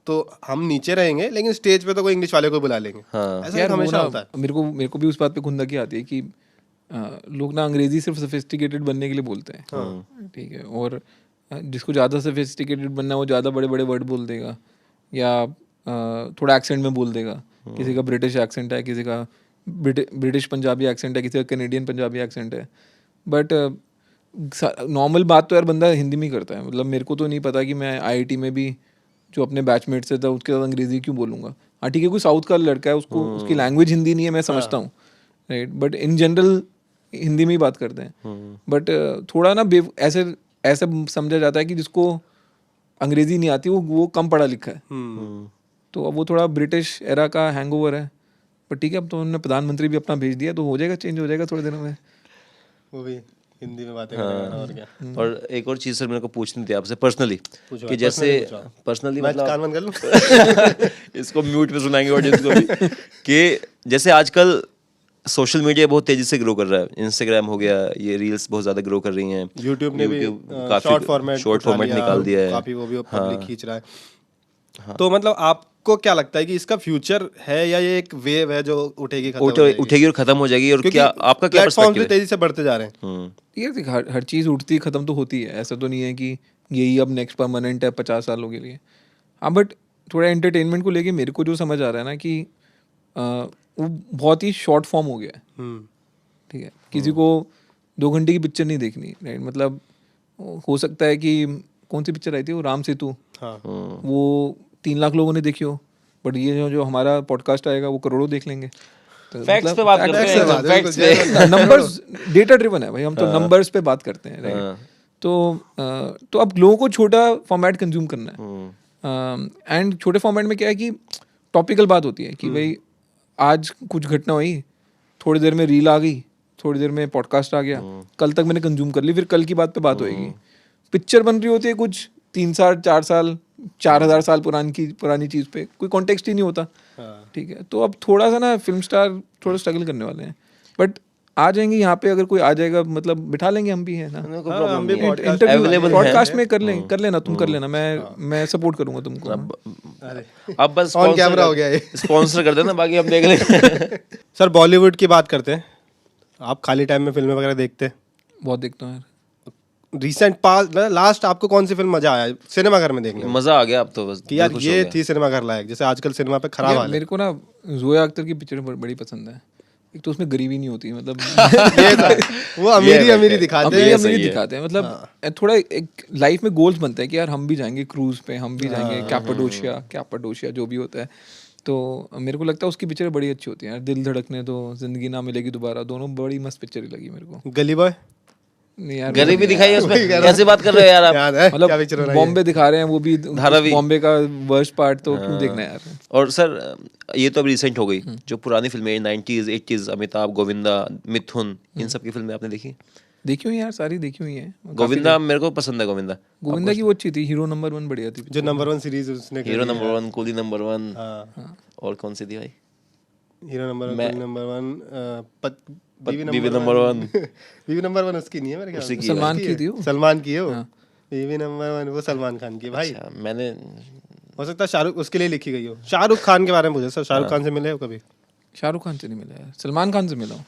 तो हम नीचे रहेंगे, लेकिन स्टेज पे तो कोई इंग्लिश वाले को बुला लेंगे। हाँ। ऐसा यार हमेशा वो होता है। ना मेरे को भी उस बात पे खुंदकी आती है कि लोग ना अंग्रेजी सिर्फ सोफिस्टिकेटेड बनने के लिए बोलते हैं, ठीक है। और जिसको ज़्यादा सोफिस्टिकेटेड बनना है वो ज़्यादा बड़े बड़े वर्ड बोल देगा, या थोड़ा एक्सेंट में बोल देगा। किसी का ब्रिटिश एक्सेंट है, किसी का ब्रिटिश पंजाबी एक्सेंट है, किसी का कैनेडियन पंजाबी एक्सेंट है। बट नॉर्मल बात तो यार बंदा हिंदी में ही करता है। मतलब मेरे को तो नहीं पता कि मैं आईआईटी में भी जो अपने बैचमेट से था उसके साथ अंग्रेजी क्यों बोलूँगा। हाँ ठीक है, कोई साउथ का लड़का है, उसको उसकी लैंग्वेज हिंदी नहीं है, मैं समझता हूँ, right. But in general Hindi में ही बात करते हैं। बट थोड़ा ना ऐसे ऐसे समझा जाता है कि जिसको अंग्रेजी नहीं आती वो कम पढ़ा लिखा है। तो अब वो थोड़ा ब्रिटिश एरा का हैंगओवर है। पर ठीक है, अब तो उन्होंने प्रधानमंत्री भी अपना भेज दिया, तो हो जाएगा, चेंज हो जाएगा थोड़े दिनों में। वो भी हिंदी में बातें करेगा और क्या। और एक और चीज़ सर मेरे को पूछनी थी आपसे पर्सनली, कि जैसे पर्सनली मैं मतलब कान बंद कर लूं? इसको म्यूट पे सुनाएंगे ऑडियंस को भी, कि जैसे आजकल सोशल मीडिया बहुत तेजी से ग्रो कर रहा है, इंस्टाग्राम हो गया, ये रील्स बहुत ज्यादा ग्रो कर रही हैं, यूट्यूब ने भी काफी शॉर्ट फॉर्मेट निकाल दिया है, काफी वो भी पब्लिक खींच रहा है। तो मतलब आपको क्या लगता है कि इसका फ्यूचर है, या ये एक वेव है जो उठेगी और खत्म हो जाएगी? और क्या आपका क्या पर्सपेक्टिव है? तेजी से बढ़ते जा रहे हैं। ये देख, हर चीज़ उठती खत्म तो होती है, ऐसा तो नहीं है कि यही अब नेक्स्ट परमानेंट है 50 सालों के लिए। हाँ बट थोड़ा एंटरटेनमेंट को लेके मेरे को जो समझ आ रहा है ना कि वो बहुत ही शॉर्ट फॉर्म हो गया है, ठीक है। किसी को 2 घंटे की पिक्चर नहीं देखनी, राइट। मतलब हो सकता है कि कौन सी पिक्चर आई थी वो, राम सेतु, वो 3 लाख लोगों ने देखी हो, बट ये जो हमारा पॉडकास्ट आएगा वो करोड़ों देख लेंगे। तो फैक्ट्स पे बात करते हैं, फैक्ट्स पे नंबर्स डेटा ड्रिवन है भाई, हम तो नंबर्स पे बात करते हैं, राइट। तो अब लोगों को छोटा फॉर्मेट कंज्यूम करना है। एंड छोटे फॉर्मेट में क्या है कि टॉपिकल बात होती है कि भाई आज कुछ घटना हुई, थोड़ी देर में रील आ गई, थोड़ी देर में पॉडकास्ट आ गया, कल तक मैंने कंज्यूम कर ली, फिर कल की बात पे बात होएगी। पिक्चर बन रही होती है कुछ 3 साल 4 साल 4000 साल पुरानी चीज़ पे, कोई कॉन्टेक्स्ट ही नहीं होता, ठीक है। तो अब थोड़ा सा ना फिल्म स्टार थोड़ा स्ट्रगल करने वाले हैं। बट आ जाएंगे यहाँ पे, अगर कोई आ जाएगा मतलब बिठा लेंगे, हम भी हैं ना, कोई प्रॉब्लम भी नहीं है, podcast available इंटरव्यू है। पॉडकास्ट में कर लेना, तुम कर लेना, मैं सपोर्ट करूंगा तुमको। अब बस On camera हो गया ये। स्पॉन्सर कर देना, बाकी हम देख लेंगे। सर बॉलीवुड की बात करते हैं, आप खाली टाइम में फिल्में वगैरह देखते हैं? बहुत देखता हूँ यार। रिसेंट पास लास्ट आपको कौन सी फिल्म मजा आया सिनेमा घर में देखने में? मजा आ गया अब तो, बस कि यार दिल खुश हो ये गया। थी सिनेमा घर लायक, जैसे आजकल सिनेमा पे खराब यार हाल है। मेरे को ना जोया अख्तर की पिक्चर बड़ी पसंद है। एक तो उसमें गरीबी नहीं होती, मतलब ये था, वो अमीरी दिखाते ये हैं। सही अमीरी है। दिखाते हैं, मतलब थोड़ा एक लाइफ में गोल्स बनते हैं कि यार हम भी जाएंगे क्रूज पे, हम भी जाएंगे कैपाडोशिया जो भी होता है। तो मेरे को लगता है उसकी पिक्चर बड़ी अच्छी होती है यार। दिल धड़कने दो, जिंदगी ना मिलेगी दोबारा, दोनों बड़ी मस्त पिक्चर लगी मेरे को। गली बॉय नहीं यार, गरीबी दिखाई है उसमें, वही कह रहा कैसे बात कर रहे हो यार आप? याद है क्या पिक्चर मतलब बनाई है? बॉम्बे दिखा रहे हैं, वो भी धारावी। बॉम्बे का वर्स्ट पार्ट, तो क्यों देखना यार। और सर ये तो अब रिसेंट हो गई, जो पुरानी फिल्में 90s 80s, अमिताभ, गोविंदा, मिथुन, इन सब की फिल्में आपने देखी? देखी हुई है यार, सारी देखी हुई है। गोविंदा मेरे को पसंद है, गोविंदा गोविंदा की वो अच्छी थी, हीरो नंबर 1 बढ़िया थी। जो नंबर 1 सीरीज उसने हीरो नंबर 1, कूली नंबर 1, हाँ और कौन सी थी भाई? हीरो नंबर 1 बीवी नंबर 1 बीवी नंबर 1 उसकी नहीं है मेरे ख्याल उसी से। की सलमान उसकी की है। थी वो। सलमान की है वो। हाँ। बीवी नंबर 1 वो सलमान खान की है भाई। अच्छा, मैंने हो सकता है शाहरुख उसके लिए लिखी गई हो। शाहरुख खान के बारे में पूछे सर, शाहरुख खान से मिले हो कभी? शाहरुख खान से नहीं मिला यार, सलमान खान से मिला हूँ।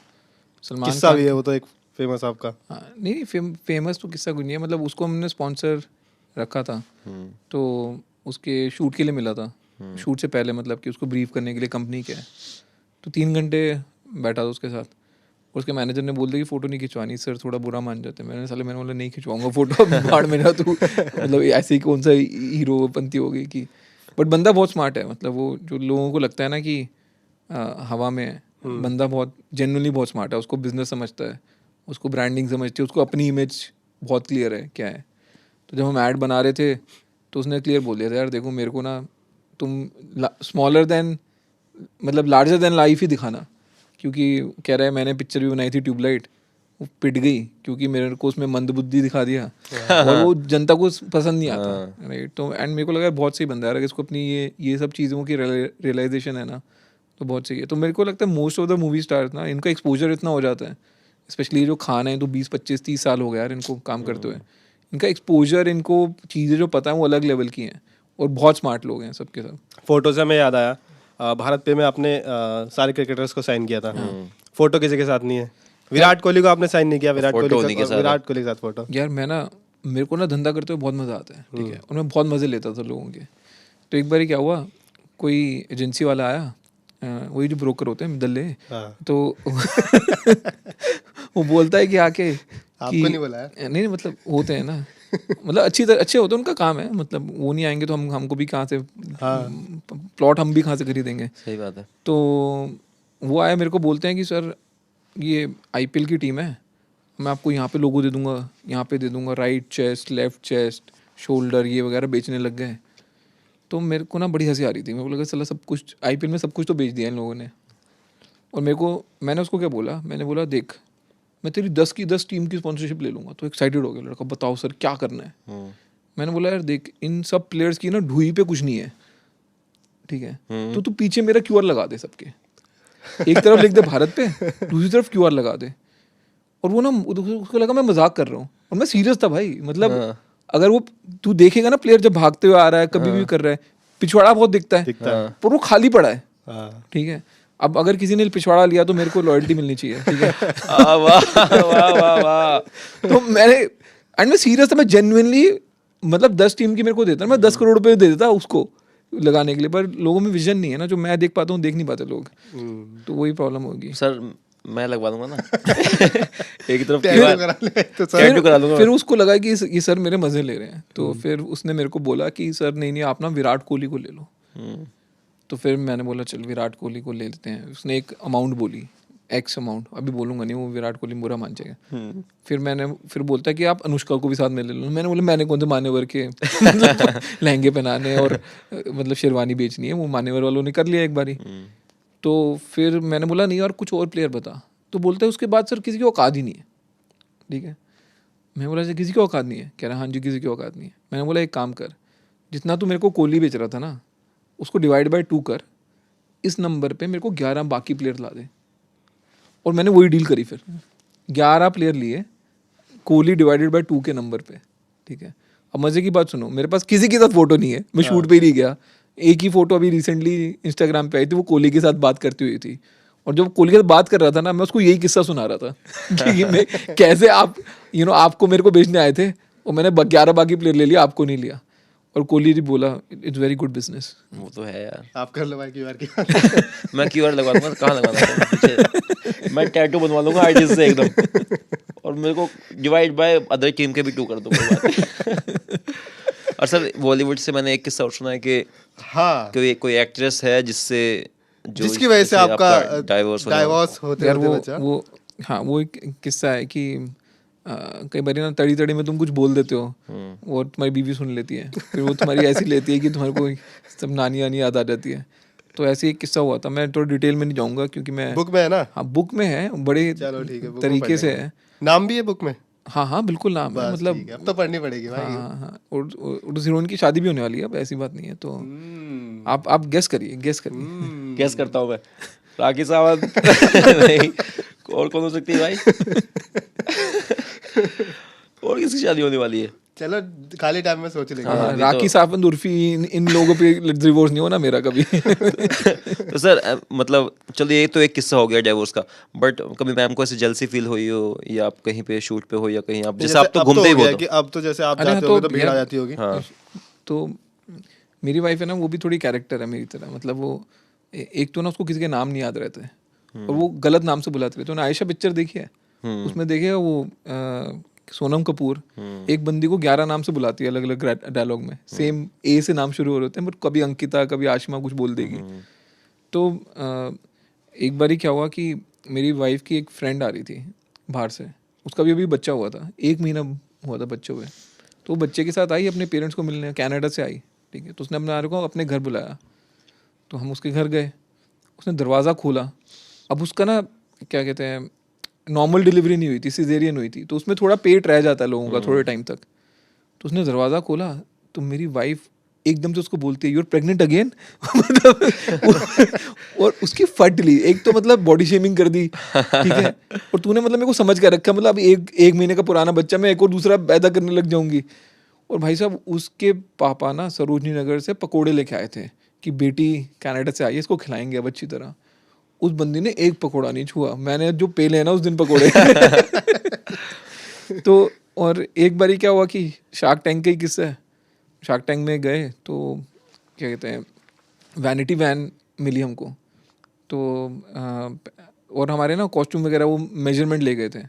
सलमान किस्सा खान, भी है वो तो एक फेमस आपका। हाँ, नहीं फेमस तो किस्सा कुछ नहीं है, मतलब उसको हमने स्पॉन्सर रखा था, तो उसके शूट के लिए मिला था। शूट से पहले मतलब कि उसको ब्रीफ करने के लिए कंपनी के, तो 3 घंटे बैठा था उसके साथ। और उसके मैनेजर ने बोल दिया कि फ़ोटो नहीं खिंचवानी सर, थोड़ा बुरा मान जाते हैं। मैंने बोला नहीं खिंचवाऊंगा फ़ोटो, बाढ़ में ना तू, मतलब ऐसे ही कौन सा हीरो पंती हो गई कि। बट बंदा बहुत स्मार्ट है, मतलब वो जो लोगों को लगता है ना कि हवा में है, बंदा बहुत जेन्युइनली बहुत स्मार्ट है। उसको बिजनेस समझता है, उसको ब्रांडिंग समझती है, उसको अपनी इमेज बहुत क्लियर है क्या है। तो जब हम ऐड बना रहे थे तो उसने क्लियर बोल दिया था, यार देखो मेरे को ना तुम स्मॉलर देन मतलब लार्जर देन लाइफ ही दिखाना, क्योंकि कह रहा है मैंने पिक्चर भी बनाई थी ट्यूबलाइट, वो पिट गई क्योंकि मेरे को उसमें मंदबुद्धि दिखा दिया और वो जनता को पसंद नहीं आता, राइट। तो एंड मेरे को लगा बहुत सही बंदा है, अगर इसको अपनी ये सब चीज़ों की रियलाइजेशन है ना, तो बहुत सही है। तो मेरे को लगता है most of the movie stars ना, इनका एक्सपोजर इतना हो जाता है, स्पेशली जो खान है, तो 20-25-30 साल हो गया यार इनको काम करते हुए। इनका एक्सपोजर, इनको चीज़ें जो पता है वो अलग लेवल की हैं, और बहुत स्मार्ट लोग हैं सबके सब। फोटो से हमें याद आया, भारत पे में आपने सारे क्रिकेटर्स को साइन किया था। फोटो किसी के साथ नहीं है। विराट कोहली को आपने साइन नहीं किया, विराट फोटो कोहली उन्हीं के साथ विराट कोहली के साथ फोटो। यार मेरे को ना धंधा करते हुए बहुत मज़ा आता है, ठीक है, और मैं बहुत मज़े लेता था लोगों के। तो एक बार क्या हुआ, कोई एजेंसी वाला आया, वही जो ब्रोकर होते हैं दल्ले, तो वो बोलता है कि आके आपको नहीं बोला है? नहीं मतलब होते हैं ना, मतलब अच्छे होते हैं, उनका काम है, मतलब वो नहीं आएंगे तो हमको भी कहाँ से प्लॉट हम भी कहाँ से खरीदेंगे। सही बात है। तो वो आए, मेरे को बोलते हैं कि सर ये आईपीएल की टीम है, मैं आपको यहाँ पे लोगो दे दूंगा, यहाँ पे दे दूंगा, right chest, left chest, shoulder, ये वगैरह बेचने लग गए। तो मेरे को ना बड़ी हंसी आ रही थी, मेरे को लगा चला सब कुछ आईपीएल में सब कुछ तो बेच दिया इन लोगों ने। और मैंने उसको क्या बोला, मैंने बोला देख मैं तेरी 10 की 10 टीम की स्पॉन्सरशिप ले लूँगा। तो एक्साइटेड हो गया लड़का, बताओ सर क्या करना है। मैंने बोला यार देख इन सब प्लेयर्स की ना ढूई पे कुछ नहीं है, ठीक है, तो तू पीछे मेरा क्यूआर लगा दे सबके, एक तरफ लिख दे भारत पे, दूसरी तरफ क्यूआर लगा दे। और वो ना उसको लगा मैं मजाक कर रहा हूँ, और मैं सीरियस था भाई। मतलब अगर वो तू देखेगा ना प्लेयर जब भागते हुए आ रहा है, कभी भी कर रहा है, पिछवाड़ा बहुत दिखता है, पर वो खाली पड़ा है, ठीक है। अब अगर किसी ने पिछवाड़ा लिया तो मेरे को लॉयल्टी मिलनी चाहिए, ठीक है। वाह वाह वाह वाह। तो मैं सीरियस था, मैं जेन्युइनली मतलब 10 टीम की मेरे को देता, मैं 10 करोड़ रुपए दे देता उसको लगाने के लिए। पर लोगों में विजन नहीं है ना, जो मैं देख पाता हूँ देख नहीं पाते लोग, तो वही प्रॉब्लम होगी। सर मैं लगवा दूंगा ना एक तरफ टैटू करा ले तो सर। टैटू करा दूंगा। फिर उसको लगा कि ये सर मेरे मजे ले रहे हैं, तो फिर उसने मेरे को बोला कि सर नहीं आप ना विराट कोहली को ले लो। तो फिर मैंने बोला चल विराट कोहली को ले लेते हैं। उसने एक अमाउंट बोली, एक्स अमाउंट, अभी बोलूंगा नहीं, वो विराट कोहली बुरा मान जाएगा। फिर बोलता है कि आप अनुष्का को भी साथ में ले लो। मैंने बोला मैंने कौन से मान्यवर के मतलब लहंगे पहनाने और मतलब शेरवानी बेचनी है, वो मान्यवर वालों ने कर लिया एक बारी। तो फिर मैंने बोला नहीं और कुछ और प्लेयर बता। तो बोलता है उसके बाद सर किसी की औकात ही नहीं है, ठीक है। मैं बोला किसी की औकात नहीं है, कह रहा हाँ जी किसी की औकात नहीं है। मैंने बोला एक काम कर, जितना तू मेरे को कोहली बेच रहा था ना उसको डिवाइड बाय 2 कर, इस नंबर पे मेरे को 11 बाकी प्लेयर ला दे। और मैंने वही डील करी फिर 11 प्लेयर लिए, कोहली डिवाइडेड बाय 2 के नंबर पे, ठीक है। अब मजे की बात सुनो, मेरे पास किसी के साथ फोटो नहीं है, मैं शूट पे ही नहीं गया। एक ही फोटो अभी रिसेंटली इंस्टाग्राम पे आई थी, वो कोहली के साथ बात करती हुई थी, और जब कोहली के साथ बात कर रहा था ना, मैं उसको यही किस्सा सुना रहा था कि मैं कैसे आप आपको मेरे को बेचने आए थे और मैंने 11 बाकी प्लेयर ले लिया, आपको नहीं लिया। और कोहली जी बोला इट्स वेरी गुड बिजनेस। वो तो है यार। आप कर लो भाई क्यूआर की। मैं क्यूआर लगवा दूंगा, कहाँ लगवाना है? मैं टैटू बनवा लूंगा आर्टिस्ट से एकदम, और मेरे को डिवाइड बाय अदर टीम के भी 2 कर दो, कोई बात नहीं। और सर बॉलीवुड से मैंने एक किस्सा और सुना है कि हाँ, कोई एक्ट्रेस है जिसकी वजह से आपका डाइवोर्स होते यार होते बचा। वो हाँ, वो एक किस्सा है कि कई बार ना तड़ी तड़ी में तुम कुछ बोल देते हो और तुम्हारी बीवी सुन लेती है, फिर वो तुम्हारी ऐसी लेती है कि तुम्हारे को सब नानी नानी याद आ जाती है। तो ऐसे एक किस्सा हुआ था, मैं थोड़ा डिटेल में नहीं जाऊंगा क्योंकि मैं बुक में है ना? हाँ बुक में है, बड़े चलो ठीक है, बुक में तरीके पढ़ से लेंगे। है। नाम भी है बुक में? हाँ हाँ बिल्कुल नाम है, बस मतलब ठीक है, अब तो पढ़नी पड़ेगी भाई। हाँ हाँ, और उस हीरोइन की शादी भी होने वाली है, अब ऐसी बात नहीं है। तो आप गेस करिए गेस करता हूँ मैं, राखी सावंत नहीं, और कौन हो सकती है भाई? और किसकी शादी होने वाली है? चलो खाली टाइम में सोच लेंगे। हाँ, राखी सावंत उर्फी इन लोगों पे डिवोर्स नहीं होना मेरा कभी। तो सर मतलब चलिए ये तो एक किस्सा हो गया डिवोर्स का, बट कभी मैम को ऐसे जेलसी फील हुई हो, या आप कहीं पे शूट पे हो, या कहीं आप जैसे आप तो घूमते ही हो गया बहुत कि अब तो जैसे आप अरे जाते हाँ, होगे तो भीड़ आ यार, जाती होगी। हाँ तो मेरी वाइफ है ना, वो भी थोड़ी कैरेक्टर है मेरी तरह, मतलब वो एक तो ना उसको किसी के नाम नहीं याद रहते और वो गलत नाम से बुलाते रहते। तो आयशा पिक्चर देखी है, उसमें देखेगा वो सोनम कपूर एक बंदी को 11 नाम से बुलाती है अलग अलग डायलॉग में, सेम ए से नाम शुरू हो रहे होते हैं, बट कभी अंकिता कभी आशिमा कुछ बोल देगी। तो एक बारी क्या हुआ कि मेरी वाइफ की एक फ्रेंड आ रही थी बाहर से, उसका भी अभी बच्चा हुआ था, 1 महीना हुआ था बच्चे हुए। तो वो बच्चे के साथ आई अपने पेरेंट्स को मिलने, कनाडा से आई, ठीक है। तो उसने अपने को अपने घर बुलाया, तो हम उसके घर गए, उसने दरवाज़ा खोला। अब उसका ना क्या कहते हैं, नॉर्मल डिलीवरी नहीं हुई थी, सिजेरियन हुई थी, तो उसमें थोड़ा पेट रह जाता है लोगों का थोड़े टाइम तक। तो उसने दरवाज़ा खोला तो मेरी वाइफ एकदम से उसको बोलती है यू आर प्रेग्नेंट अगेन। और उसकी फट ली, एक तो मतलब बॉडी शेमिंग कर दी, ठीक है, और तूने मतलब मेरे को समझ कर रखा, मतलब एक महीने का पुराना बच्चा, मैं एक और दूसरा पैदा करने लग जाऊंगी। और भाई साहब उसके पापा ना सरोजनी नगर से पकोड़े लेके आए थे कि बेटी कनाडा से आई है, इसको खिलाएंगे अब अच्छी तरह। उस बंदी ने एक पकोड़ा नहीं छुआ, मैंने जो पेले हैं ना उस दिन पकोड़े। तो और एक बारी क्या हुआ कि शार्क टैंक का ही किस्सा है, शार्क टैंक में गए तो क्या कहते हैं वैनिटी वैन मिली हमको, तो और हमारे ना कॉस्ट्यूम वगैरह वो मेजरमेंट ले गए थे।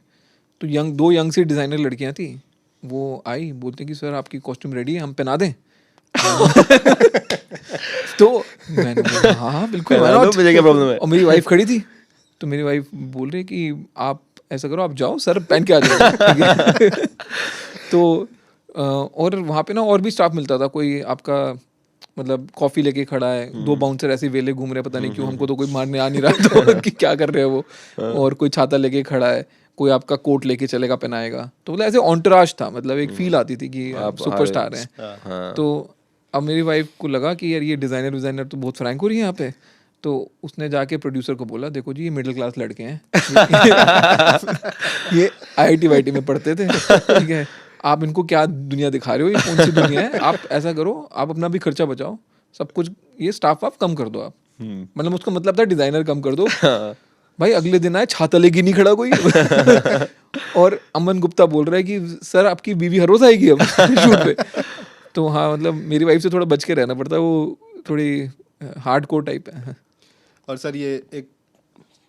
तो दो यंग सी डिज़ाइनर लड़कियां थी, वो आई बोलते कि सर आपकी कॉस्ट्यूम रेडी है, हम पहना दें। तो मैंने बोला हाँ बिल्कुल, मुझे क्या प्रॉब्लम है? और मेरी वाइफ खड़ी थी, तो मेरी वाइफ बोल रही कि आप ऐसा करो, आप जाओ सर पहन के आ जाओ। तो और वहाँ पे ना और भी स्टाफ मिलता था, कोई आपका मतलब कॉफ़ी लेके खड़ा है, 2 बाउंसर ऐसे वेले घूम रहे हैं, पता नहीं क्यों, हमको तो कोई मारने आ नहीं रहा था कि क्या कर रहे हैं वो, और कोई छाता लेके खड़ा है, कोई आपका कोट लेके चलेगा पहनाएगा। तो मतलब ऐसे ऑन्टराज था, मतलब एक फील आती थी कि आप सुपरस्टार हैं। तो अब मेरी वाइफ को लगा कि यार ये डिज़ाइनर तो बहुत फ्रैंक हो रही है यहाँ पे। तो उसने जाके प्रोड्यूसर को बोला देखो जी ये मिडिल क्लास लड़के हैं, ये IIT वाईटी में पढ़ते थे, ठीक है, आप इनको क्या दुनिया दिखा रहे हो, ये कौन सी दुनिया है, आप ऐसा करो आप अपना भी खर्चा बचाओ, सब कुछ ये स्टाफ आप कम कर दो आप। मतलब उसका मतलब था डिज़ाइनर कम कर दो। भाई अगले दिन आए, छाता लेके नहीं खड़ा कोई। और अमन गुप्ता बोल रहा है कि सर आपकी बीवी हर रोज आएगी अब शूट पे। तो हाँ मतलब मेरी वाइफ से थोड़ा बच के रहना पड़ता है, वो थोड़ी हार्ड कोर टाइप है। और सर ये एक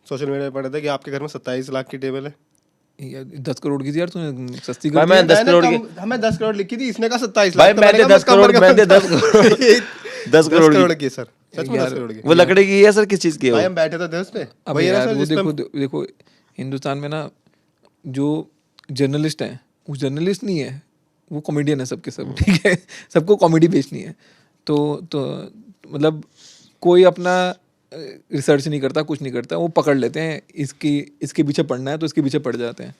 सोशल मीडिया पे पढ़ा था कि आपके घर में 27 लाख की टेबल है। 10 करोड़ की थी यार, तूने सस्ती भाई कर मैं दी। 10 करोड़ की, हमें 10 करोड़ लिखी थी, इसने कहा 27 भाई लाख। मैंने 10 करोड़, मैंने 10 करोड़ 10 करोड़ की सर, सच में 10 करोड़ की। वो लकड़ी की है सर, किस चीज की है भाई वो? हम बैठे थे उस पे, अब वही है ना यार सर वो जिस पे देखो देखो हिंदुस्तान में ना जो जर्नलिस्ट हैं वो जर्नलिस्ट नहीं है, वो कॉमेडियन है सबके सब, ठीक है, सबको कॉमेडी बेचनी है। तो मतलब कोई अपना रिसर्च नहीं करता, कुछ नहीं करता, वो पकड़ लेते हैं इसके पीछे पढ़ना है तो इसके पीछे पड़ जाते हैं।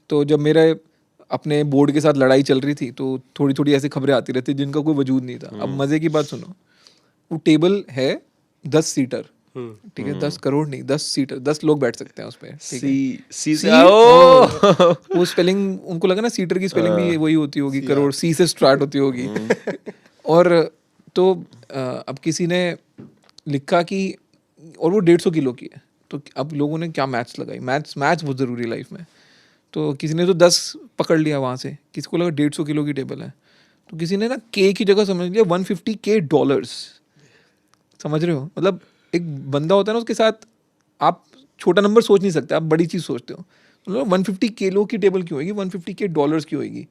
तो जब मेरे अपने बोर्ड के साथ लड़ाई चल रही थी तो थोड़ी थोड़ी ऐसी खबरें आती रहती जिनका कोई वजूद नहीं था। अब मज़े की बात सुनो, वो टेबल है 10 सीटर, ठीक है, 10 करोड़ नहीं, 10 सीटर, 10 लोग बैठ सकते हैं उस पे, ठीक है। सी से ओ वो स्पेलिंग उनको लगा ना सीटर की स्पेलिंग भी वही होती होगी, करोड़ सी से स्टार्ट होती होगी। और तो अब किसी ने लिखा कि, और वो 150 किलो की है, तो अब लोगों ने क्या मैथ्स लगाई, मैथ्स बहुत ज़रूरी है लाइफ में। तो किसी ने तो 10 पकड़ लिया वहाँ से, किसी को लगा 150 किलो की टेबल है, तो किसी ने ना के की जगह समझ लिया $150K। समझ रहे हो, मतलब एक बंदा होता है ना, उसके साथ आप छोटा नंबर सोच नहीं सकते, आप बड़ी चीज़ सोचते हो। मतलब 150 किलो की टेबल क्यों होगी, $150K की होगी।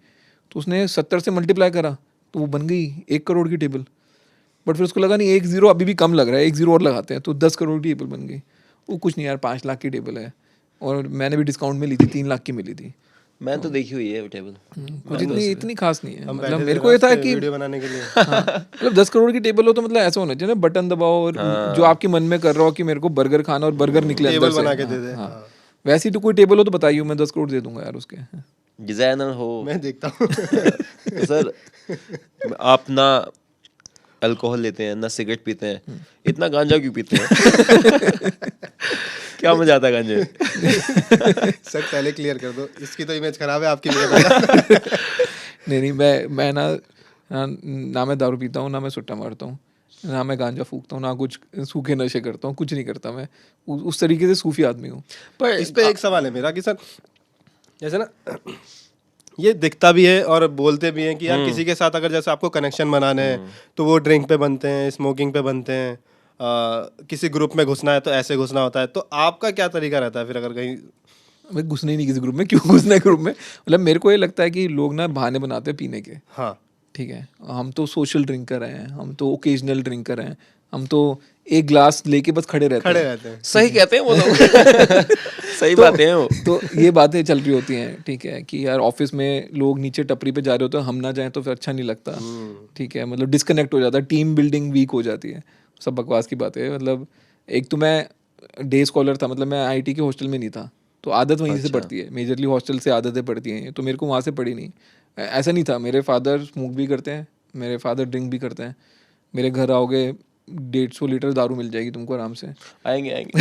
तो उसने 70 से मल्टीप्लाई करा तो वो बन गई 1 करोड़ की टेबल। बट फिर उसको लगा नहीं, 1 ज़ीरो अभी भी कम लग रहा है, 1 ज़ीरो और लगाते हैं, तो 10 करोड़ की टेबल बन गई। वो कुछ नहीं यार, 5 लाख की टेबल है, और मैंने भी डिस्काउंट में ली थी, 3 लाख की मिली थी। मैंने तो देखी हुई है वो टेबल। कुछ इतनी खास नहीं है, हम मतलब बैठे मेरे थे को ये था रात कि वीडियो बनाने के लिए। हाँ, मतलब 10 करोड़ की टेबल हो तो मतलब ऐसा होना चाहिए ना, बटन दबाओ और जो आपके मन में कर रहा हो कि मेरे को बर्गर खाना, और बर्गर निकले अंदर टेबल से। बना के दे हाँ, दे, हाँ। हाँ। वैसी तो कोई टेबल हो तो बताइए, मैं 10 करोड़ दे दूंगा यार उसके। डिजाइनर हो। मैं देखता हूँ। तो सर आप ना अल्कोहल लेते हैं, ना सिगरेट पीते हैं, इतना गांजा क्यों पीते हैं? क्या मजा आता है गांजे में? सर पहले क्लियर कर दो, इसकी तो इमेज खराब है, आपकी भी। नहीं, मैं ना मैं दारू पीता हूँ, ना मैं सुट्टा मारता हूँ, ना मैं गांजा फूकता हूँ, ना कुछ सूखे नशे करता हूँ, कुछ नहीं करता मैं। उस तरीके से सूफी आदमी हूँ। पर इस पे एक सवाल है मेरा कि सर, जैसे ना ये दिखता भी है और बोलते भी हैं कि यार किसी के साथ अगर जैसे आपको कनेक्शन बनाने हैं तो वो ड्रिंक पे बनते हैं, स्मोकिंग पे बनते हैं, किसी ग्रुप में घुसना है तो ऐसे घुसना होता है। तो आपका क्या तरीका रहता है फिर अगर कहीं? मैं घुसना ही नहीं किसी ग्रुप में, क्यों घुसना है ग्रुप में? मतलब मेरे को ये लगता है कि लोग ना बहाने बनाते हैं पीने के। हाँ, ठीक है, हम तो सोशल ड्रिंकर हैं, हम तो ओकेजनल ड्रिंकर हैं, हम तो एक ग्लास लेके बस खड़े रहते हैं। सही कहते हैं वो लोग। सही बातें हैं वो। तो ये बातें चल रही होती हैं, ठीक है, कि यार ऑफिस में लोग नीचे टपरी पे जा रहे होते हैं, हम ना जाएं तो फिर अच्छा नहीं लगता। ठीक है, मतलब डिस्कनेक्ट हो जाता है, टीम बिल्डिंग वीक हो जाती है, सब बकवास की बातें है। मतलब एक तो मैं डे स्कॉलर था, मतलब मैं आईटी के हॉस्टल में नहीं था, तो आदत वहीं से पड़ती है, मेजरली हॉस्टल से आदतें पड़ती हैं, तो मेरे को वहाँ से पड़ी नहीं। ऐसा नहीं था, मेरे फादर स्मोक भी करते हैं, मेरे फादर ड्रिंक भी करते हैं। मेरे घर आओगे 150 लीटर दारू मिल जाएगी तुमको आराम से। आएंगे।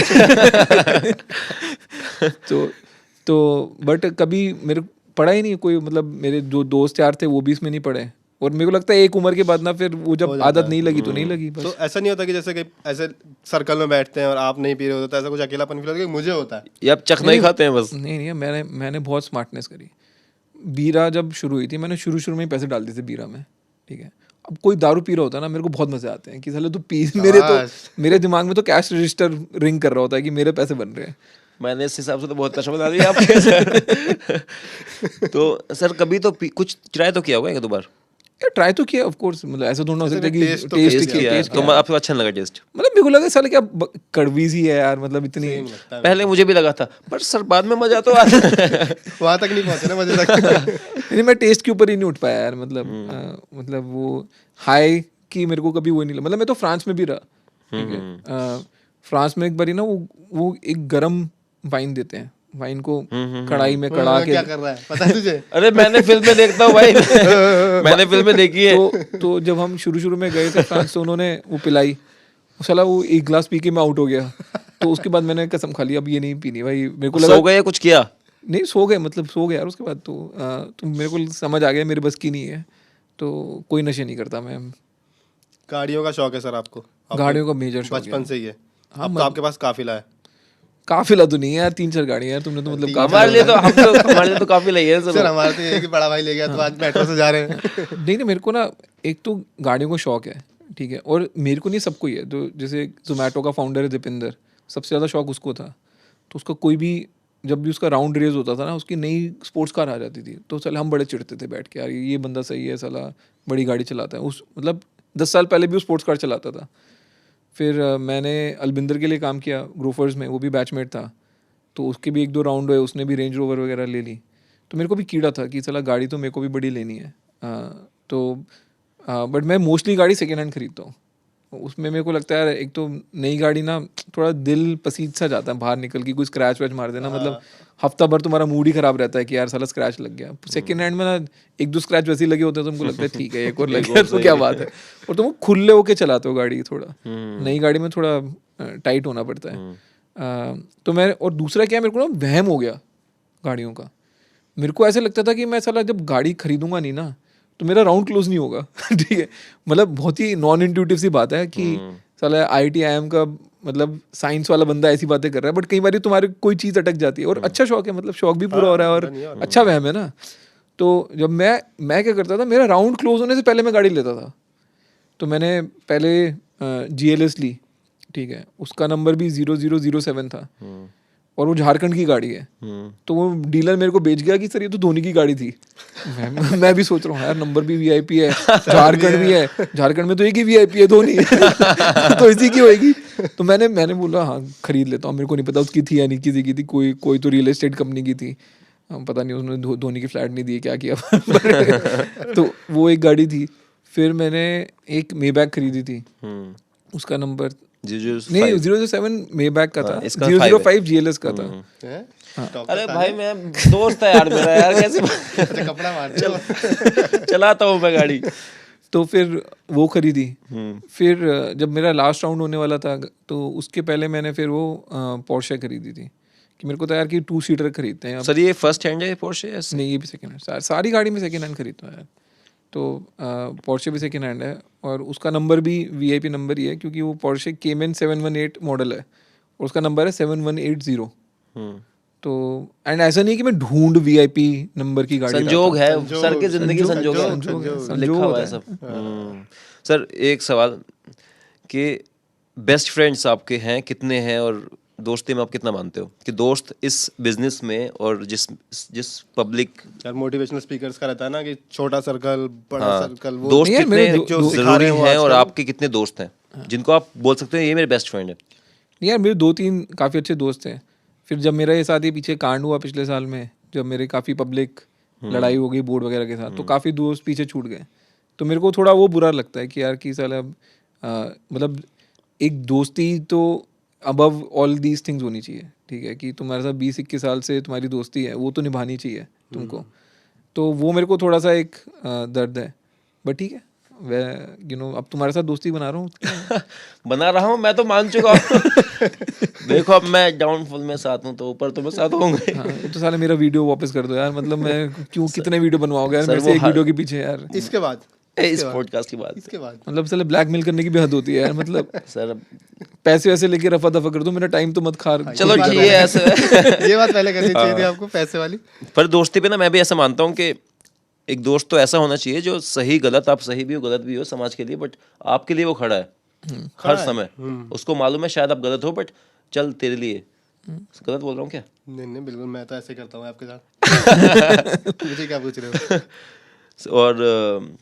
तो बट कभी मेरे पढ़ा ही नहीं कोई, मतलब मेरे जो दोस्त यार थे वो भी इसमें नहीं पढ़े, और मेरे को लगता है एक उम्र के बाद ना फिर वो जब आदत नहीं लगी तो नहीं लगी बस। तो ऐसा नहीं होता कि जैसे कि ऐसे सर्कल में बैठते हैं और आप नहीं पी रहे हो तो ऐसा कुछ अकेलापन फील होता है कि मुझे होता है? ये आप चखना ही खाते हैं बस? नहीं, मैंने बहुत स्मार्टनेस करी। बीरा जब शुरू हुई थी, मैंने शुरू में ही पैसे डाल दिए थे बीरा में। ठीक है, अब कोई दारू पी रहा होता है ना, मेरे को बहुत मजे आते हैं कि साले तू पी, मेरे दिमाग में तो कैश रजिस्टर रिंग कर रहा होता है कि मेरे पैसे बन रहे हैं। मैंने इस हिसाब से तो बहुत पैसा बता दिया आपके। तो सर कभी तो कुछ ट्राई तो किया होगा एक दो बार? यार ट्राई तो किया ऑफ कोर्स, मतलब ऐसा थोड़ा हो सकता है कि टेस्ट किया तो आपको अच्छा नहीं लगा टेस्ट? मतलब मेरे को लगा साले क्या कड़वी सी है यार, मतलब इतनी। पहले मुझे भी लगा था, पर सर बाद में मजा तो आता है। वहां तक नहीं पहुंचे ना मजे तक। नहीं, मैं टेस्ट के ऊपर ही नहीं उठ पाया यार, मतलब वो हाई की मेरे को कभी वो नहीं लगा। मतलब मैं तो फ्रांस में भी रहा, ठीक है, फ्रांस में एक बारी ना वो एक गरम वाइन देते हैं, वाइन को कढ़ाई में कड़ा के। क्या कर रहा है पता है तुझे? अरे मैंने फिल्में देखता हूँ भाई। मैंने फिल्में देखी है। तो जब हम शुरू में गए थे फ्रांस, तो उन्होंने वो पिलाई, साला वो एक गिलास पी के मैं आउट हो गया। तो उसके बाद मैंने कसम खा ली अब ये नहीं पीनी भाई। मेरे को लगा सो गए, कुछ किया नहीं, सो गए, मतलब सो गए यार। उसके बाद तो मेरे को समझ आ गया मेरे बस की नहीं है, तो कोई नशे नहीं करता मैं। गाड़ियों का शौक है सर आपको? गाड़ियों का मेजर शौक बचपन से ही है? हाँ, अब तो आपके पास काफिला है। काफिला तो नहीं है यार, 3-4 गाड़ियां हैं। तुमने तो मतलब हमारे लिए तो काफी लगी है सर। हमारे तो ये कि बड़ा भाई ले गया तो आज मेट्रो से जा रहे हैं। नहीं, मेरे को ना एक तो गाड़ियों का शौक है, ठीक है, और मेरे को नहीं, सबको ही है। तो जैसे जोमेटो का फाउंडर है दीपिंदर, सबसे ज़्यादा शौक उसको था। तो उसका कोई भी जब भी उसका राउंड रेस होता था ना, उसकी नई स्पोर्ट्स कार आ जाती थी, तो साले हम बड़े चिढ़ते थे बैठ के, यार ये बंदा सही है साला, बड़ी गाड़ी चलाता है। उस मतलब 10 साल पहले भी वो स्पोर्ट्स कार चलाता था। फिर मैंने अलबिंदर के लिए काम किया ग्रोफर्स में, वो भी बैचमेट था, तो उसके भी 1-2 राउंड हुए, उसने भी रेंज रोवर वगैरह ले ली। तो मेरे को भी कीड़ा था कि साला गाड़ी तो मेरे को भी बड़ी लेनी है। बट मैं मोस्टली गाड़ी सेकेंड हैंड खरीदता हूँ। उसमें मेरे को लगता है यार, एक तो नई गाड़ी ना थोड़ा दिल पसीज सा जाता है बाहर निकल के, कोई स्क्रैच वैच मार देना, मतलब हफ्ता भर तुम्हारा मूड ही खराब रहता है कि यार साला स्क्रैच लग गया। सेकेंड हैंड में ना 1-2 स्क्रैच वैसे ही लगे होते हैं, तुमको लगता है ठीक है एक और लग गया तो क्या बात है, और तुम खुले होके चलाते हो गाड़ी थोड़ा। नई गाड़ी में थोड़ा टाइट होना पड़ता है। तो मैं, और दूसरा क्या, मेरे को ना वहम हो गया गाड़ियों का। मेरे को ऐसे लगता था कि मैं साला जब गाड़ी खरीदूंगा नहीं ना तो मेरा राउंड क्लोज नहीं होगा। ठीक है, मतलब बहुत ही नॉन इंट्यूटिव सी बात है कि साला IIM का मतलब साइंस वाला बंदा ऐसी बातें कर रहा है, बट कई बार तुम्हारे कोई चीज़ अटक जाती है और अच्छा शौक है, मतलब शौक भी पूरा हो रहा है और अच्छा वहम है ना। तो जब मैं क्या करता था, मेरा राउंड क्लोज होने से पहले मैं गाड़ी लेता था। तो मैंने पहले GLS ली, ठीक है, उसका नंबर भी 0007 था और वो झारखंड की गाड़ी है। तो वो डीलर मेरे को बेच गया कि सर ये तो धोनी की गाड़ी थी। मैं भी सोच रहा हूँ यार, नंबर भी VIP है, झारखंड भी है, झारखंड में तो एक ही VIP है, धोनी। तो इसी की होगी। तो मैंने बोला हाँ खरीद लेता हूँ। मेरे को नहीं पता उसकी थी या नहीं किसी की थी, कोई तो रियल एस्टेट कंपनी की थी, पता नहीं उसने धोनी की फ्लैट नहीं दी, क्या किया। तो वो एक गाड़ी थी। फिर मैंने एक मेबैक खरीदी थी, उसका नंबर नहीं 007 मेबैक का था, 005 GLS का था। अरे भाई मैं दोस्त है यार मेरा, यार कैसे कपड़ा मार चलाता हूँ मैं गाड़ी। तो फिर वो खरीदी। फिर जब मेरा लास्ट राउंड होने वाला था तो उसके पहले मैंने फिर वो पोर्शे खरीदी थी कि मेरे को तो यार कि 2 सीटर खरीदते हैं। सर ये फर्स्ट हैंड है पोर्शे? नहीं, ये भी सेकंड हैंड, सारी गाड़ी में सेकंड हैंड खरीदता हूँ यार। तो पोर्शे भी सेकंड हैंड है और उसका नंबर भी VIP नंबर ही है, क्योंकि वो पोर्शे Cayman 718 मॉडल है और उसका नंबर है 7180। तो एंड ऐसा नहीं कि मैं ढूंढ VIP नंबर की गाड़ी, संजोग है सर की जिंदगी, संजोग है, लिखा हुआ है सब। सर एक सवाल कि बेस्ट फ्रेंड्स आपके हैं कितने हैं, और दोस्ती में आप कितना मानते हो कि दोस्त इस बिजनेस में और जिस पब्लिक यार मोटिवेशनल स्पीकर्स का रहता है ना कि छोटा सर्कल बड़ा सर्कल, वो दोस्त कितने जरूरी हैं और आजकल। आपके कितने दोस्त हैं जिनको आप बोल सकते हैं ये मेरे बेस्ट फ्रेंड है? यार मेरे 2-3 काफ़ी अच्छे दोस्त हैं। फिर जब मेरा ये साथ ही पीछे कांड हुआ पिछले साल में, जब मेरे काफ़ी पब्लिक लड़ाई हो गई बोर्ड वगैरह के साथ, तो काफ़ी दोस्त पीछे छूट गए। तो मेरे को थोड़ा वो बुरा लगता है कि यार कि साला मतलब एक दोस्ती तो अबव ऑल दीज थिंग्स होनी चाहिए, ठीक है, कि तुम्हारे साथ 20-21 साल से तुम्हारी दोस्ती है, वो तो निभानी चाहिए तुमको। तो वो मेरे को थोड़ा सा एक दर्द है, बट ठीक है, वह अब तुम्हारे साथ दोस्ती बना रहा हूँ। बना रहा हूँ, मैं तो मान चुका हूँ। देखो अब मैं डाउनफॉल में साथ हूँ तो ऊपर तो मैं साथ होंगे। हाँ, तो साले मेरा वीडियो वापस कर दो यार, मतलब मैं क्यों कितने वीडियो बनवाओगे यार मेरे से एक वीडियो के पीछे यार। इसके बाद इस पॉडकास्ट के बाद मतलब साले ब्लैकमेल करने की भी हद होती है यार। मतलब सर पैसे वैसे लेके रफा दफा कर दो, मेरा टाइम तो मत खा। चलो ठीक है, ऐसे ये बात पहले करनी चाहिए थी आपको, पैसे वाली। पर दोस्ती पे ना मैं भी ऐसा मानता हूँ कि एक दोस्त तो ऐसा होना चाहिए जो सही गलत, आप सही भी हो गलत भी हो समाज के लिए, बट आपके लिए वो खड़ा है हर समय। उसको मालूम है शायद आप गलत हो, बट चल तेरे लिए। गलत बोल रहा हूँ क्या? नहीं बिल्कुल, मैं तो ऐसे करता हूँ आपके साथ। मुझे क्या पूछ रहे हो? और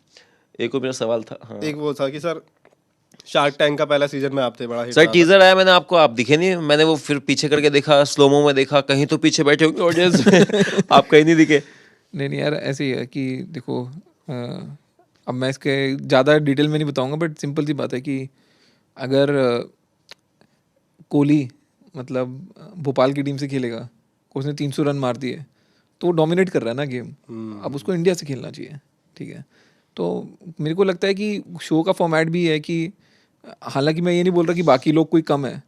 एक और मेरा सवाल था। हाँ। एक वो था कि सर शार्क टैंक का पहला सीजन में आप थे, बड़ा हिट सर रहा टीजर आया, मैंने आपको, आप दिखे नहीं, मैंने वो फिर पीछे करके देखा, स्लोमो में देखा, कहीं तो पीछे बैठे होंगे ऑडियंस में। आप कहीं नहीं दिखे। नहीं यार, ऐसे ही है कि देखो अब मैं इसके ज़्यादा डिटेल में नहीं बताऊंगा, बट सिंपल सी बात है कि अगर कोहली मतलब भोपाल की टीम से खेलेगा, उसने 300 रन मार दिए, तो वो डोमिनेट कर रहा है ना गेम। अब उसको इंडिया से खेलना चाहिए, ठीक है। तो मेरे को लगता है कि शो का फॉर्मेट भी है कि हालांकि मैं ये नहीं बोल रहा कि बाकी लोग कोई कम है,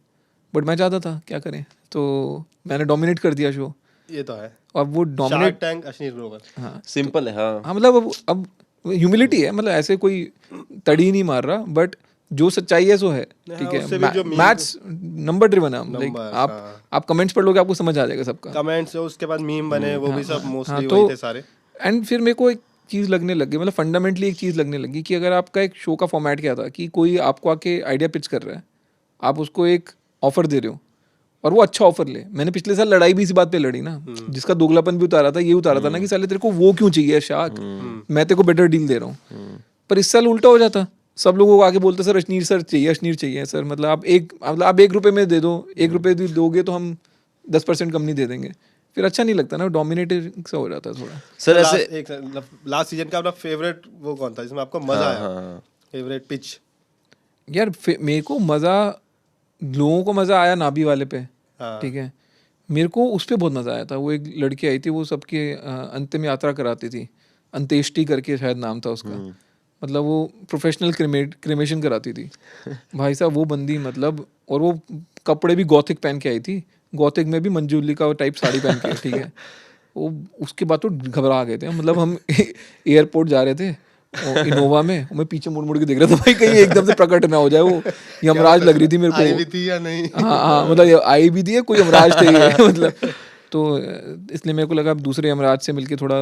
बट मैं चाहता था क्या करें, तो मैंने डोमिनेट कर दिया शो। ये तो है। अब वो dominate, shark tank Ashneer Grover, हाँ सिंपल है। हाँ मतलब अब ह्यूमिलिटी है, मतलब ऐसे कोई तड़ी नहीं मार रहा, बट जो सच्चाई है सो है, ठीक है। मैथ्स नंबर ड्रिवन है, लाइक आप कमेंट्स पढ़ लोगे आपको समझ आ जाएगा सबका। कमेंट्स जो उसके बाद मीम बने वो भी सब मोस्टली तो वही थे सारे। एंड फिर मेरे को एक चीज़ लगने लगी, मतलब फंडामेंटली एक चीज़ लगने लगी कि अगर आपका एक शो का फॉर्मेट क्या था कि कोई आपको आके आइडिया पिच कर रहा है, आप उसको एक ऑफर दे रहे हो और वो अच्छा ऑफर ले। मैंने पिछले साल लड़ाई भी इसी बात पे लड़ी ना, जिसका दोगलापन भी उतारा था, ये उतारा था ना कि साले तेरे को वो क्यों चाहिए शार्क, मैं तेरे को बेटर डील दे रहा हूँ। पर इस साल उल्टा हो जाता, सब लोगों को आगे बोलते सर अश्नीर सर चाहिए, अश्नीर चाहिए सर, मतलब आप 1 रुपये में दे दो, 1 रुपये दोगे तो हम 10% कम नहीं दे देंगे। फिर अच्छा नहीं लगता ना, डोमिनेटिंग सा हो जाता है थोड़ा। सर ऐसे एक लास्ट सीजन का अपना फेवरेट वो कौन था जिसमें आपको मजा आया? Favourite pitch? यार मेरे को मज़ा, लोगों को मज़ा आया नाभी वाले पे, ठीक है। मेरे को उस पर बहुत मज़ा आया था। वो एक लड़की आई थी, वो सबके अंतिम यात्रा कराती थी, अंत्येष्टि करके शायद नाम था उसका। मतलब वो प्रोफेशनल क्रिमेशन कराती थी भाई साहब वो बंदी, मतलब। और वो कपड़े भी गॉथिक पहन के आई थी, गॉथिक में भी मंजूली का टाइप साड़ी पहन के, ठीक है। वो उसके बाद तो घबरा गए थे, मतलब हम एयरपोर्ट जा रहे थे और इनोवा में, मैं पीछे मुड़ मुड़ के देख रहा था भाई कहीं एकदम से प्रकट ना हो जाए वो यमराज लग रही थी मेरे आई भी को। थी या नहीं? हाँ, मतलब ये आई भी थी है, कोई यमराज थे ये मतलब। तो इसलिए मेरे को लगा अब दूसरे यमराज से मिलके थोड़ा